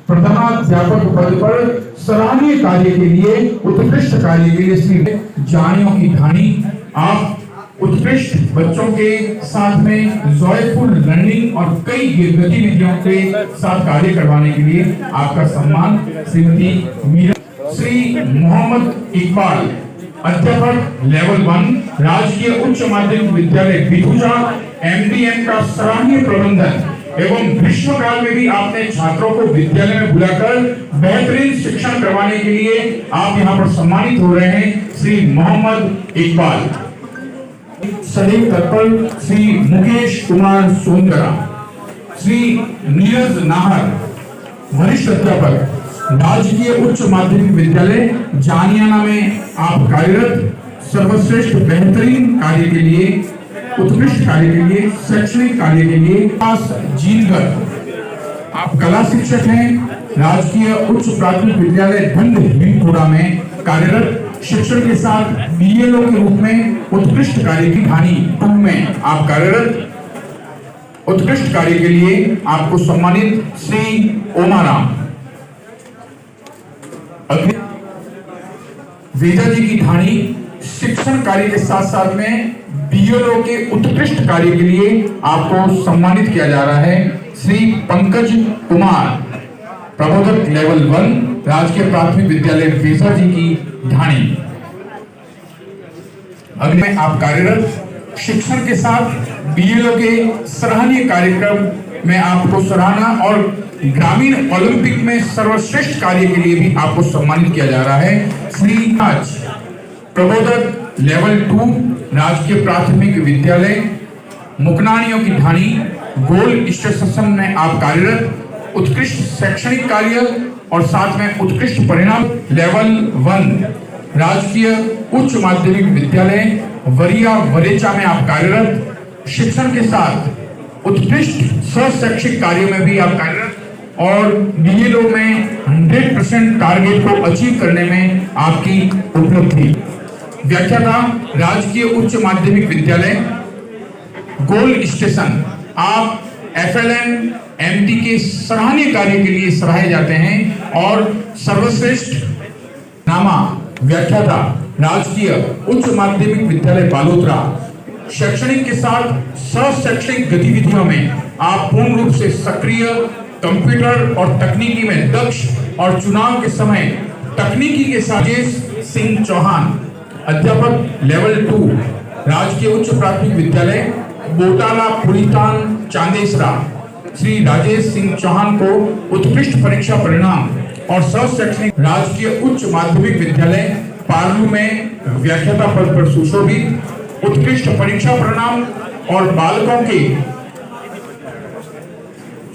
प्रधानाध्यापक पद पर सराहनीय कार्य के लिए, उत्कृष्ट कार्य के लिए श्री जानियों की धानी। आप उत्कृष्ट बच्चों के साथ में जॉयफुल लर्निंग और कई गतिविधियों के साथ कार्य करवाने के लिए आपका सम्मान श्रीमती मीरा। श्री मोहम्मद इकबाल, अध्यापक लेवल 1, राजकीय उच्च माध्यमिक विद्यालय बिथुजा, MDM का सराहनीय प्रबंधन एवं ग्रीष्मकाल में भी आपने छात्रों को विद्यालय में बुलाकर बेहतरीन शिक्षण करवाने के लिए आप यहाँ पर सम्मानित हो रहे हैं श्री मोहम्मद इकबाल। सदैव तत्पर श्री मुकेश कुमार सोनकरा, श्री नीरज नाहर, वरिष्ठ अध्यापक, राजकीय उच्च माध्यमिक विद्यालय जानियाना में आप कार्यरत, सर्वश्रेष्ठ बेहतरीन कार्य के लिए, उत्कृष्ट कार्य के लिए, शैक्षणिक कार्य के लिए। जीनगर, आप कला शिक्षक हैं, राजकीय उच्च प्राथमिक विद्यालय ढंड हिंदपुरा में कार्यरत, शिक्षण के साथ BLO के रूप में उत्कृष्ट कार्य की धानी 2 में आप कार्यरत, उत्कृष्ट कार्य के लिए आपको सम्मानित श्री ओमाराम। वेदा जी की धानी, शिक्षण कार्य के साथ साथ में BLO के उत्कृष्ट कार्य के लिए आपको सम्मानित किया जा रहा है श्री पंकज कुमार, प्रबोधक लेवल 1, राजकीय प्राथमिक विद्यालय वेसा जी की ढाणी। अगले में आप कार्यरत, शिक्षण के साथ BLO के सराहनीय कार्यक्रम में आपको सराहना और ग्रामीण ओलंपिक में सर्वश्रेष्ठ कार्य के लिए भी आपको सम्मानित किया जा रहा है श्री राज, प्रबोधक लेवल 2, राजकीय प्राथमिक विद्यालय मुकनानियों की ढाणी, गोल स्टेशन में आप कार्यरत, उत्कृष्ट शैक्षणिक कार्य और साथ में उत्कृष्ट परिणाम। लेवल 1, राजकीय उच्च माध्यमिक विद्यालय वरिया वरेचा में आप कार्यरत, शिक्षण के साथ उत्कृष्ट शैक्षिक कार्य में भी आप कार्यरत और BLO में 100% टारगेट को अचीव करने में आपकी उपलब्धि। व्याख्याता, राजकीय उच्च माध्यमिक विद्यालय गोल स्टेशन, आप FLN MD के सराहनीय कार्य के लिए सराहे जाते हैं और सर्वश्रेष्ठ नामा। व्याख्याता, राजकीय उच्च माध्यमिक विद्यालय बालोतरा, शैक्षणिक के साथ शैक्षणिक गतिविधियों में आप पूर्ण रूप से सक्रिय, कंप्यूटर और तकनीकी में दक्ष और चुनाव के समय तकनीकी के साथ। राजेश सिंह चौहान, अध्यापक लेवल 2, राजकीय उच्च प्राथमिक विद्यालय बोटाला पुलितान चांदेसरा, श्री राजेश सिंह चौहान को उत्कृष्ट परीक्षा परिणाम और शैक्षणिक, राजकीय उच्च माध्यमिक विद्यालय पार्लू में व्याख्याता पद पर सुशोभित, उत्कृष्ट परीक्षा परिणाम और बालकों के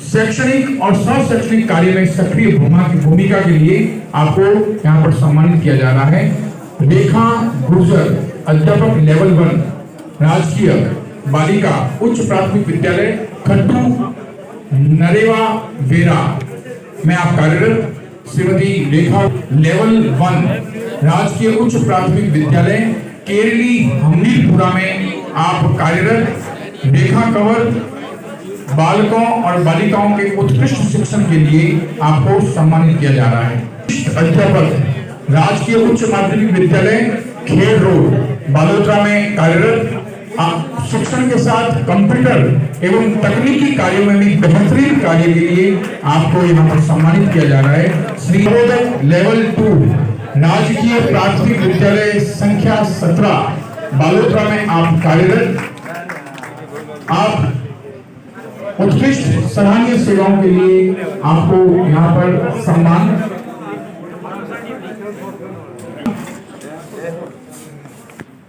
शैक्षणिक और शैक्षणिक कार्य में सक्रिय भूमिका के लिए आपको यहाँ पर सम्मानित किया जा रहा है। रेखा गुर्जर, अध्यापक लेवल 1, राजकीय बालिका उच्च प्राथमिक विद्यालय खट्टू नरेवा वेरा में आप कार्यरत, श्रीमती रेखा लेवल 1, राजकीय उच्च प्राथमिक विद्यालय केरली हमीरपुरा में आप कार्यरत। रेखा कंवर, बालकों और बालिकाओं के उत्कृष्ट शिक्षण के लिए आपको सम्मानित किया जा रहा है। अध्यापक, राजकीय उच्च माध्यमिक विद्यालय खेड़ रोड बालोतरा में कार्यरत, शिक्षण के साथ कंप्यूटर एवं तकनीकी कार्यों में भी बेहतरीन कार्य के लिए आपको यहाँ पर सम्मानित किया जा रहा है। श्री प्रबोधक लेवल 2, राजकीय प्राथमिक विद्यालय संख्या 17 बालोतरा में आप कार्यरत, आप उत्कृष्ट सराहनीय सेवाओं के लिए आपको यहाँ पर सम्मान।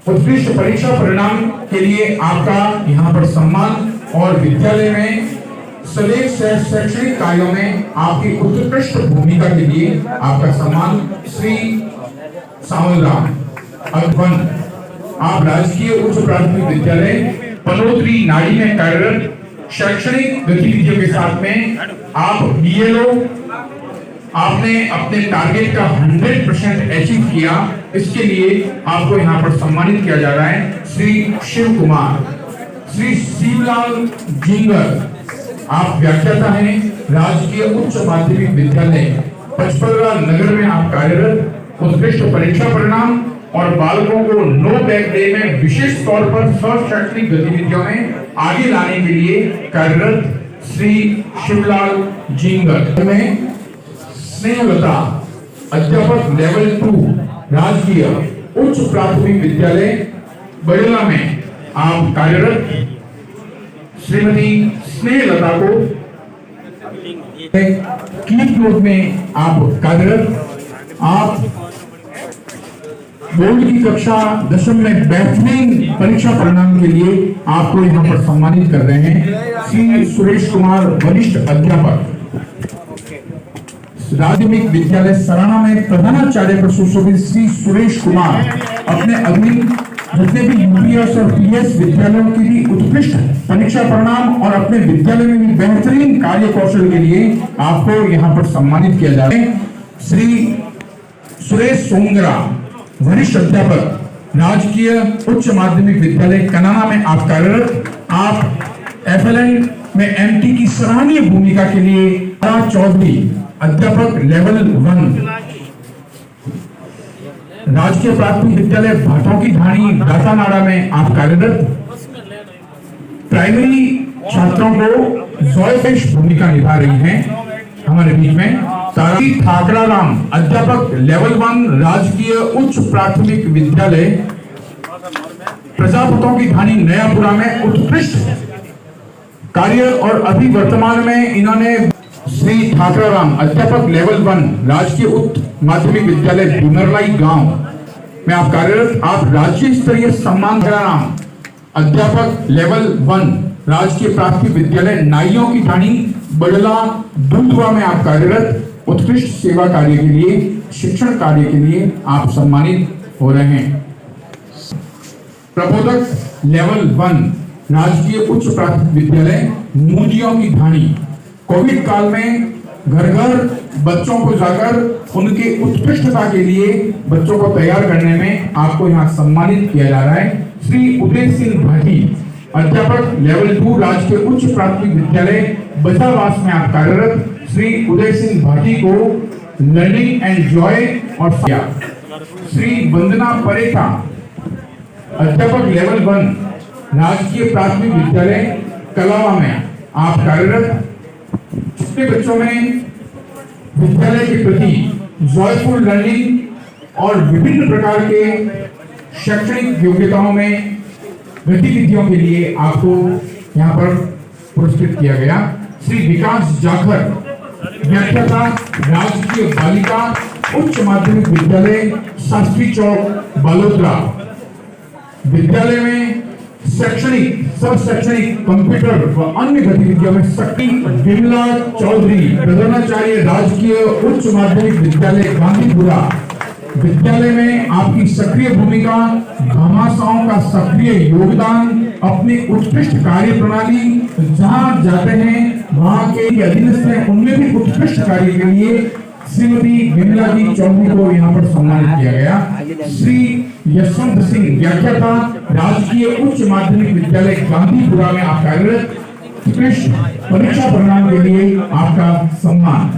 उत्कृष्ट परीक्षा परिणाम के लिए आपका यहाँ पर सम्मान और विद्यालय में सदैव शैक्षणिक कार्यों में आपकी उत्कृष्ट भूमिका के लिए आपका सम्मान। श्री सावल राम अकबर, आप राजकीय उच्च प्राथमिक विद्यालय पनोत्री नाड़ी में कार्यरत, शैक्षणिक गतिविधियों के साथ में आप बीएलओ, आपने अपने टारगेट का 100% अचीव किया, इसके लिए आपको यहाँ पर सम्मानित किया जा रहा है। श्री शिव कुमार, श्री शिवलाल जिंगर, आप व्याख्याता हैं, राजकीय उच्च माध्यमिक विद्यालय पचपदरा नगर में आप कार्यरत। उत्कृष्ट परीक्षा परिणाम और बालकों को नो बैक डे में विशेष तौर पर शैक्षणिक गतिविधियों में आगे लाने के लिए कार्यरत श्री शिवलाल जिंगर में स्नेहलता, अध्यापक लेवल 2 राजकीय उच्च प्राथमिक विद्यालय बड़ला में आप कार्यरत श्रीमती स्नेहलता को कीप नोट में आप कार्यरत। आप बोर्ड की कक्षा 10वीं में बेहतरीन परीक्षा परिणाम के लिए आपको यहाँ पर सम्मानित कर रहे हैं श्री सुरेश कुमार, वरिष्ठ अध्यापक माध्यमिक विद्यालय सराना में प्रधानाचार्य पर सुशोभित श्री सुरेश कुमार अपने अधीन जितने भी यूपीएस और पीएस विद्यालयों की भी उत्कृष्ट परीक्षा परिणाम और अपने विद्यालय में भी बेहतरीन कार्य कौशल के लिए आपको यहाँ पर सम्मानित किया जा रहा है। श्री सुरेश सोंगरा, वरिष्ठ अध्यापक राजकीय उच्च माध्यमिक विद्यालय कनाना में आप कार्यरत। आप एफएलएन में एमटी की सराहनीय भूमिका के लिए चौधरी, अध्यापक लेवल 1 राजकीय प्राथमिक विद्यालय भाटों की ढाणी दातानाड़ा में आप कार्यरत। प्राइमरी छात्रों को जॉयपेश भूमिका निभा रही हैं हमारे बीच में तारी ठाकरा राम, अध्यापक लेवल 1 राजकीय उच्च प्राथमिक विद्यालय प्रजापतों की ढाणी नयापुरा में उत्कृष्ट कार्य और अभी वर्तमान में इन्होंने श्री ठाकरा राम, अध्यापक लेवल 1 राजकीय उच्च माध्यमिक विद्यालय भीमरलाई गांव में आप कार्यरत। आप राज्य स्तरीय सम्मान राम, अध्यापक लेवल 1 राजकीय प्राथमिक विद्यालय नाइयों की ढाणी बड़ला दुधवा में आप कार्यरत। उत्कृष्ट सेवा कार्य के लिए, शिक्षण कार्य के लिए आप सम्मानित हो रहे हैं। प्रबोधक लेवल 1 राजकीय उच्च प्राथमिक विद्यालय मूदियों की ढाणी, कोविड काल में घर घर बच्चों को जाकर उनके उत्कृष्टता के लिए बच्चों को तैयार करने में आपको यहाँ सम्मानित किया जा रहा है। श्री उदय सिंह भाटी, अध्यापक लेवल 2 राजकीय उच्च प्राथमिक विद्यालय बचावास में आप कार्यरत। श्री उदय सिंह भाटी को लर्निंग एंड जॉय और श्री वंदना परेखा, अध्यापक लेवल 1 राजकीय प्राथमिक विद्यालय कलावा में आप कार्यरत। छोटे बच्चों में विद्यालय के प्रति जॉयफुल लर्निंग और विभिन्न प्रकार के शैक्षणिक योग्यताओं में गतिविधियों के लिए आपको यहाँ पर पुरस्कृत किया गया। श्री विकास जाखर, व्याख्याता राजकीय बालिका उच्च माध्यमिक विद्यालय शास्त्री चौक बालोतरा, विद्यालय में शैक्षणिक सब शैक्षणिक कंप्यूटर व अन्य गतिविधियों में सक्रिय। विमला चौधरी, प्रधानाचार्य राजकीय उच्च माध्यमिक विद्यालय गांधीपुरा, विद्यालय में आपकी सक्रिय भूमिका, घमासाओं का सक्रिय योगदान, अपनी उत्कृष्ट कार्य प्रणाली, जहां जाते हैं वहां के अधीनस्थ हैं उनमें भी उत्कृष्ट कार्य के लिए श्रीमती विमला जी चौधरी को यहाँ पर सम्मानित किया गया। श्री यशवंत सिंह, व्याख्याता राजकीय उच्च माध्यमिक विद्यालय गांधीपुरा में आप कार्यरत। उत्कृष्ट परीक्षा परिणाम के लिए आपका सम्मान।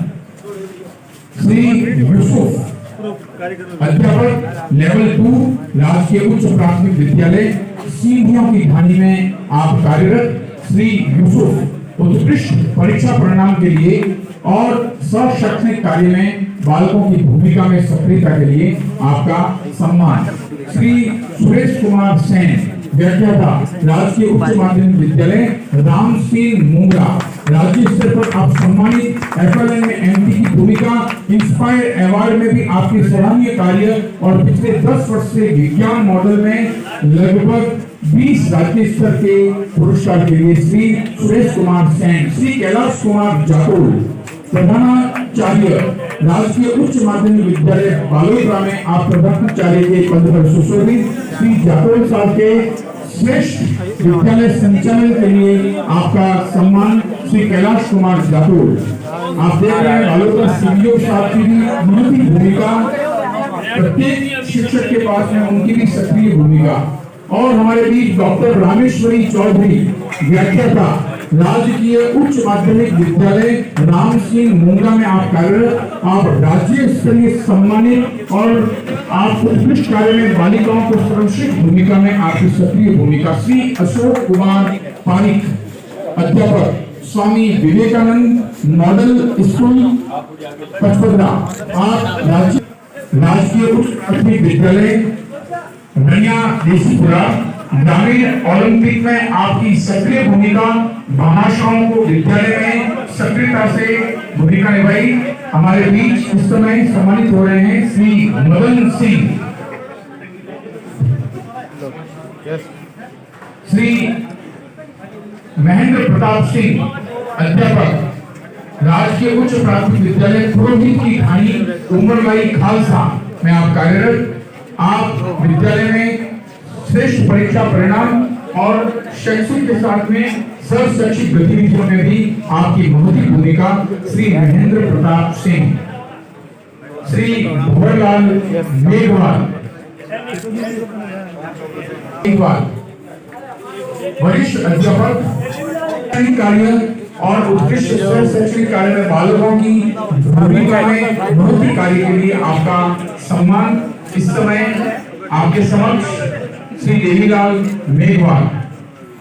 श्री यूसुफ, अध्यापक लेवल 2 राजकीय उच्च प्राथमिक विद्यालय सीढ़ियों की ढाणी में आप कार्यरत। श्री यूसुफ उत्कृष्ट परीक्षा परिणाम के लिए और शैक्षणिक कार्य में बालकों की भूमिका में सक्रियता के लिए आपका सम्मान। श्री सुरेश कुमार सेन, व्याख्याता राजकीय उच्च माध्यमिक विद्यालय राम सिंह मुंगरा, राज्य स्तर पर आप सम्मानित। एफएलएन में एमटी की भूमिका, इंस्पायर अवार्ड में भी आपके सराहनीय कार्य और पिछले 10 वर्ष से विज्ञान मॉडल में लगभग 20 राज्य स्तर के पुरस्कार के लिए श्री सुरेश कुमार सेन। श्री कैलाश कुमार जाटोल, प्रधानाचार्य राजकीय उच्च माध्यमिक विद्यालय बालोतरा में आप प्रधानाचार्य के पद पर सुशोभित। श्री जाटोल साहब के श्रेष्ठ विद्यालय संचालन के लिए आपका सम्मान श्री कैलाश कुमार जाटोर। आप देख रहे हैं बालोतर सीईओ साहब की भी महत्वपूर्ण भूमिका, प्रत्येक शिक्षक के पास में उनकी भी सक्रिय भूमिका। और हमारे बीच डॉक्टर रामेश्वरी चौधरी, व्याख्याता, राजकीय उच्च माध्यमिक विद्यालय राम सिंह मोंगा में आप कार्यरत, आप राज्य स्तरीय सम्मानित और आप उत्कृष्ट कार्य में बालिकाओं को सर्वश्रेष्ठ भूमिका में आपकी सक्रिय भूमिका। श्री अशोक कुमार पारिक, अध्यापक, स्वामी विवेकानंद मॉडल स्कूल पचपदरा, आप राजकीय उच्च माध्यमिक विद्यालय रनिया देसीपुरा ग्रामीण ओलंपिक में आपकी सक्रिय भूमिका, महाशाओं को विद्यालय में सक्रियता से भूमिका निभाई। हमारे बीच इस समय सम्मानित हो रहे हैं श्री मदन सिंह, श्री महेंद्र प्रताप सिंह, अध्यापक, राजकीय उच्च प्राथमिक विद्यालय पुरोहित की ढाणी उमरलाई खालसा में आप कार्यरत। आप विद्यालय में श्रेष्ठ परीक्षा परिणाम और शैक्षिक के साथ में सह शैक्षिक गतिविधियों में भी आपकी महत्वपूर्ण भूमिका। श्री महेंद्र प्रताप सिंह, श्री भंवरलाल मेघवाल, वरिष्ठ अध्यापक, कार्य और उत्कृष्ट सह शैक्षणिक कार्य में बालकों की भूमिका में महत्वपूर्ण कार्य के लिए आपका सम्मान इस समय आपके समक्ष श्री देवीलाल मेघवाल।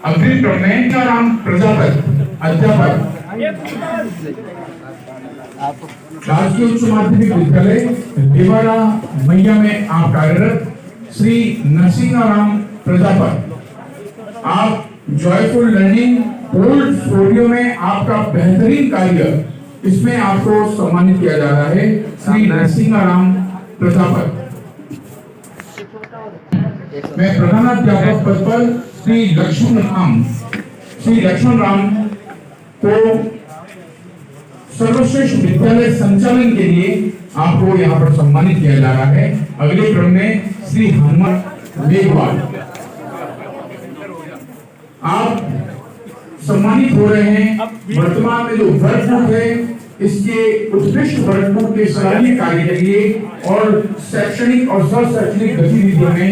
अग्रिम क्रम में राम प्रजापति, अध्यापक, राजकीय उच्च माध्यमिक विद्यालय देवारा मैया में आप कार्यरत। श्री नरसिंहाराम प्रजापति, आप जॉयफुल लर्निंग पोर्टफोलियो में आपका बेहतरीन कार्य, इसमें आपको सम्मानित किया जा रहा है। श्री नरसिंहाराम प्रजापति। मैं प्रधानाध्यापक पद पर श्री लक्ष्मण राम को सर्वश्रेष्ठ विद्यालय संचालन के लिए आपको यहाँ पर सम्मानित किया जा रहा है। अगले क्रम में श्री हनुमत मेघवाल, आप सम्मानित हो रहे हैं। वर्तमान में जो वर्ग बुक है, इसके उत्कृष्ट वर्ग बुक के सराहनीय कार्य के लिए और शैक्षणिक और सह शैक्षणिक गतिविधियों में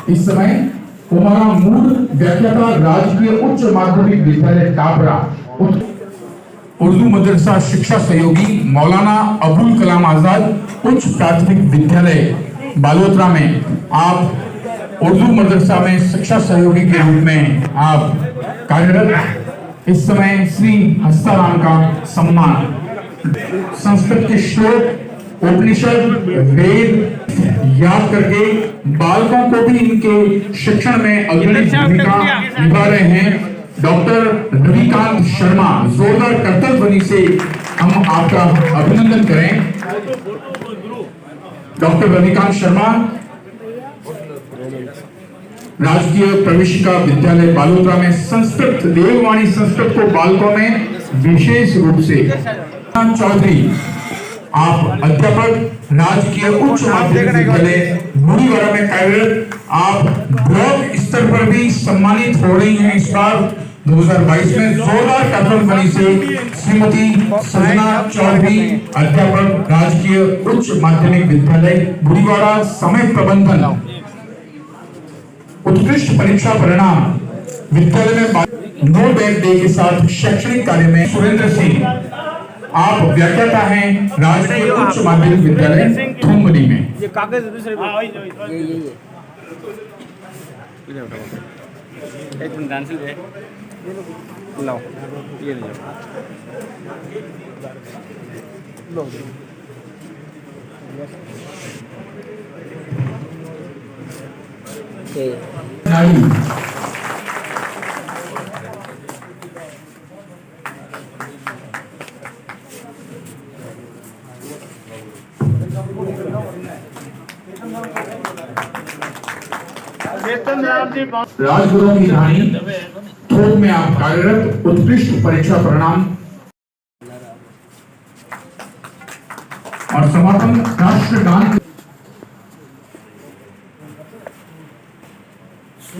इस समय कुमारा मूल व्याख्याता, राजकीय उच्च माध्यमिक विद्यालय टापरा, उर्दू मदरसा शिक्षा सहयोगी मौलाना अबुल कलाम आजाद उच्च प्राथमिक विद्यालय बालोतरा में आप उर्दू मदरसा में शिक्षा सहयोगी के रूप में आप कार्यरत। इस समय श्री हस्ताराम का सम्मान संस्कृत के श्लोक, उपनिषद, वेद याद करके बालकों को भी इनके शिक्षण में अग्रणी भूमिका निभा रहे हैं डॉक्टर रविकांत शर्मा। जोरदार करतल ध्वनि से हम आपका अभिनंदन करें। डॉक्टर रविकांत शर्मा, राजकीय प्रवेशिका विद्यालय बालोतरा में संस्कृत, देववाणी संस्कृत को बालकों में विशेष रूप से। चौधरी, आप अध्यापक, राजकीय उच्च माध्यमिक विद्यालय मुड़ीवाड़ा में कार्यरत। आप ब्लॉक स्तर पर भी सम्मानित हो रही हैं इस बार 2022 में। जोरदार करतल ध्वनि से श्रीमती सजना चौधरी, अध्यापक, राजकीय उच्च माध्यमिक विद्यालय मुड़ीवाड़ा। समय प्रबंधन, उत्कृष्ट परीक्षा परिणाम, विद्यालय में नो बैक डे के साथ शैक्षणिक कार्य में सुरेंद्र सिंह, आप व्याख्याता हैं, राजकीय उच्च माध्यमिक विद्यालय थुमबनी में। ये कागज दूसरे ये एक मिनट डांस दे लाओ, ये ले लो। राजगुरुओं की कहानी थोक में आप कार्यरत, उत्कृष्ट परीक्षा परिणाम। और समापन राष्ट्रगान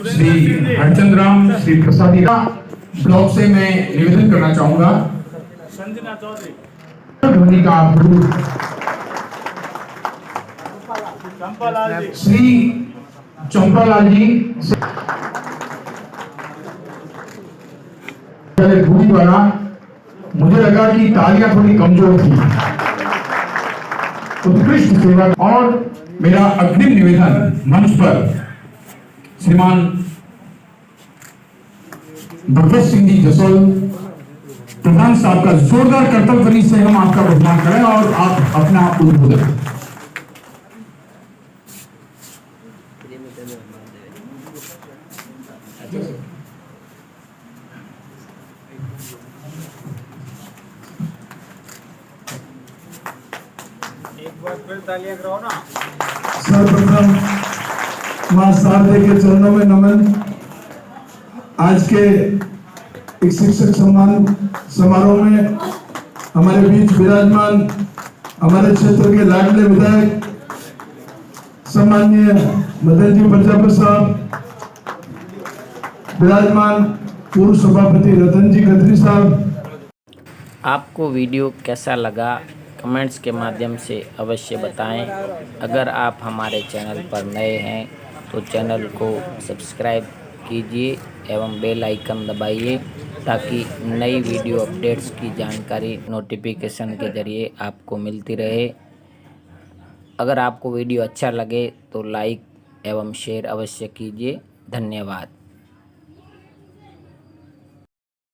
श्री हरचंद राम, श्री प्रसादी ब्लॉक से मैं निवेदन करना चाहूंगा ध्वनि का श्री चंपालाल जी भूरी द्वारा मुझे लगा कि तालियां थोड़ी कमजोर थी। उत्कृष्ट सेवा और मेरा अग्रिम निवेदन मंच पर श्रीमान भगवत सिंह जी जसोल प्रधान साहब का जोरदार कर्तव्य ध्वनि से हम आपका बहमान करें और आप अपना उद्बोधन। एक बार फिर तालियां कराओ ना। सर्वप्रथम मां शारदे के चरणों में नमन। आज के एक शिक्षक सम्मान समारोह में हमारे बीच विराजमान हमारे क्षेत्र के लाडले विधायक सम्माननीय मदन जी प्रजापति साहब, विराजमान पूर्व सभापति रतन जी खत्री साहब। आपको वीडियो कैसा लगा कमेंट्स के माध्यम से अवश्य बताएं। अगर आप हमारे चैनल पर नए हैं तो चैनल को सब्सक्राइब कीजिए एवं बेल आइकन दबाइए ताकि नई वीडियो अपडेट्स की जानकारी नोटिफिकेशन के ज़रिए आपको मिलती रहे। अगर आपको वीडियो अच्छा लगे तो लाइक एवं शेयर अवश्य कीजिए। धन्यवाद।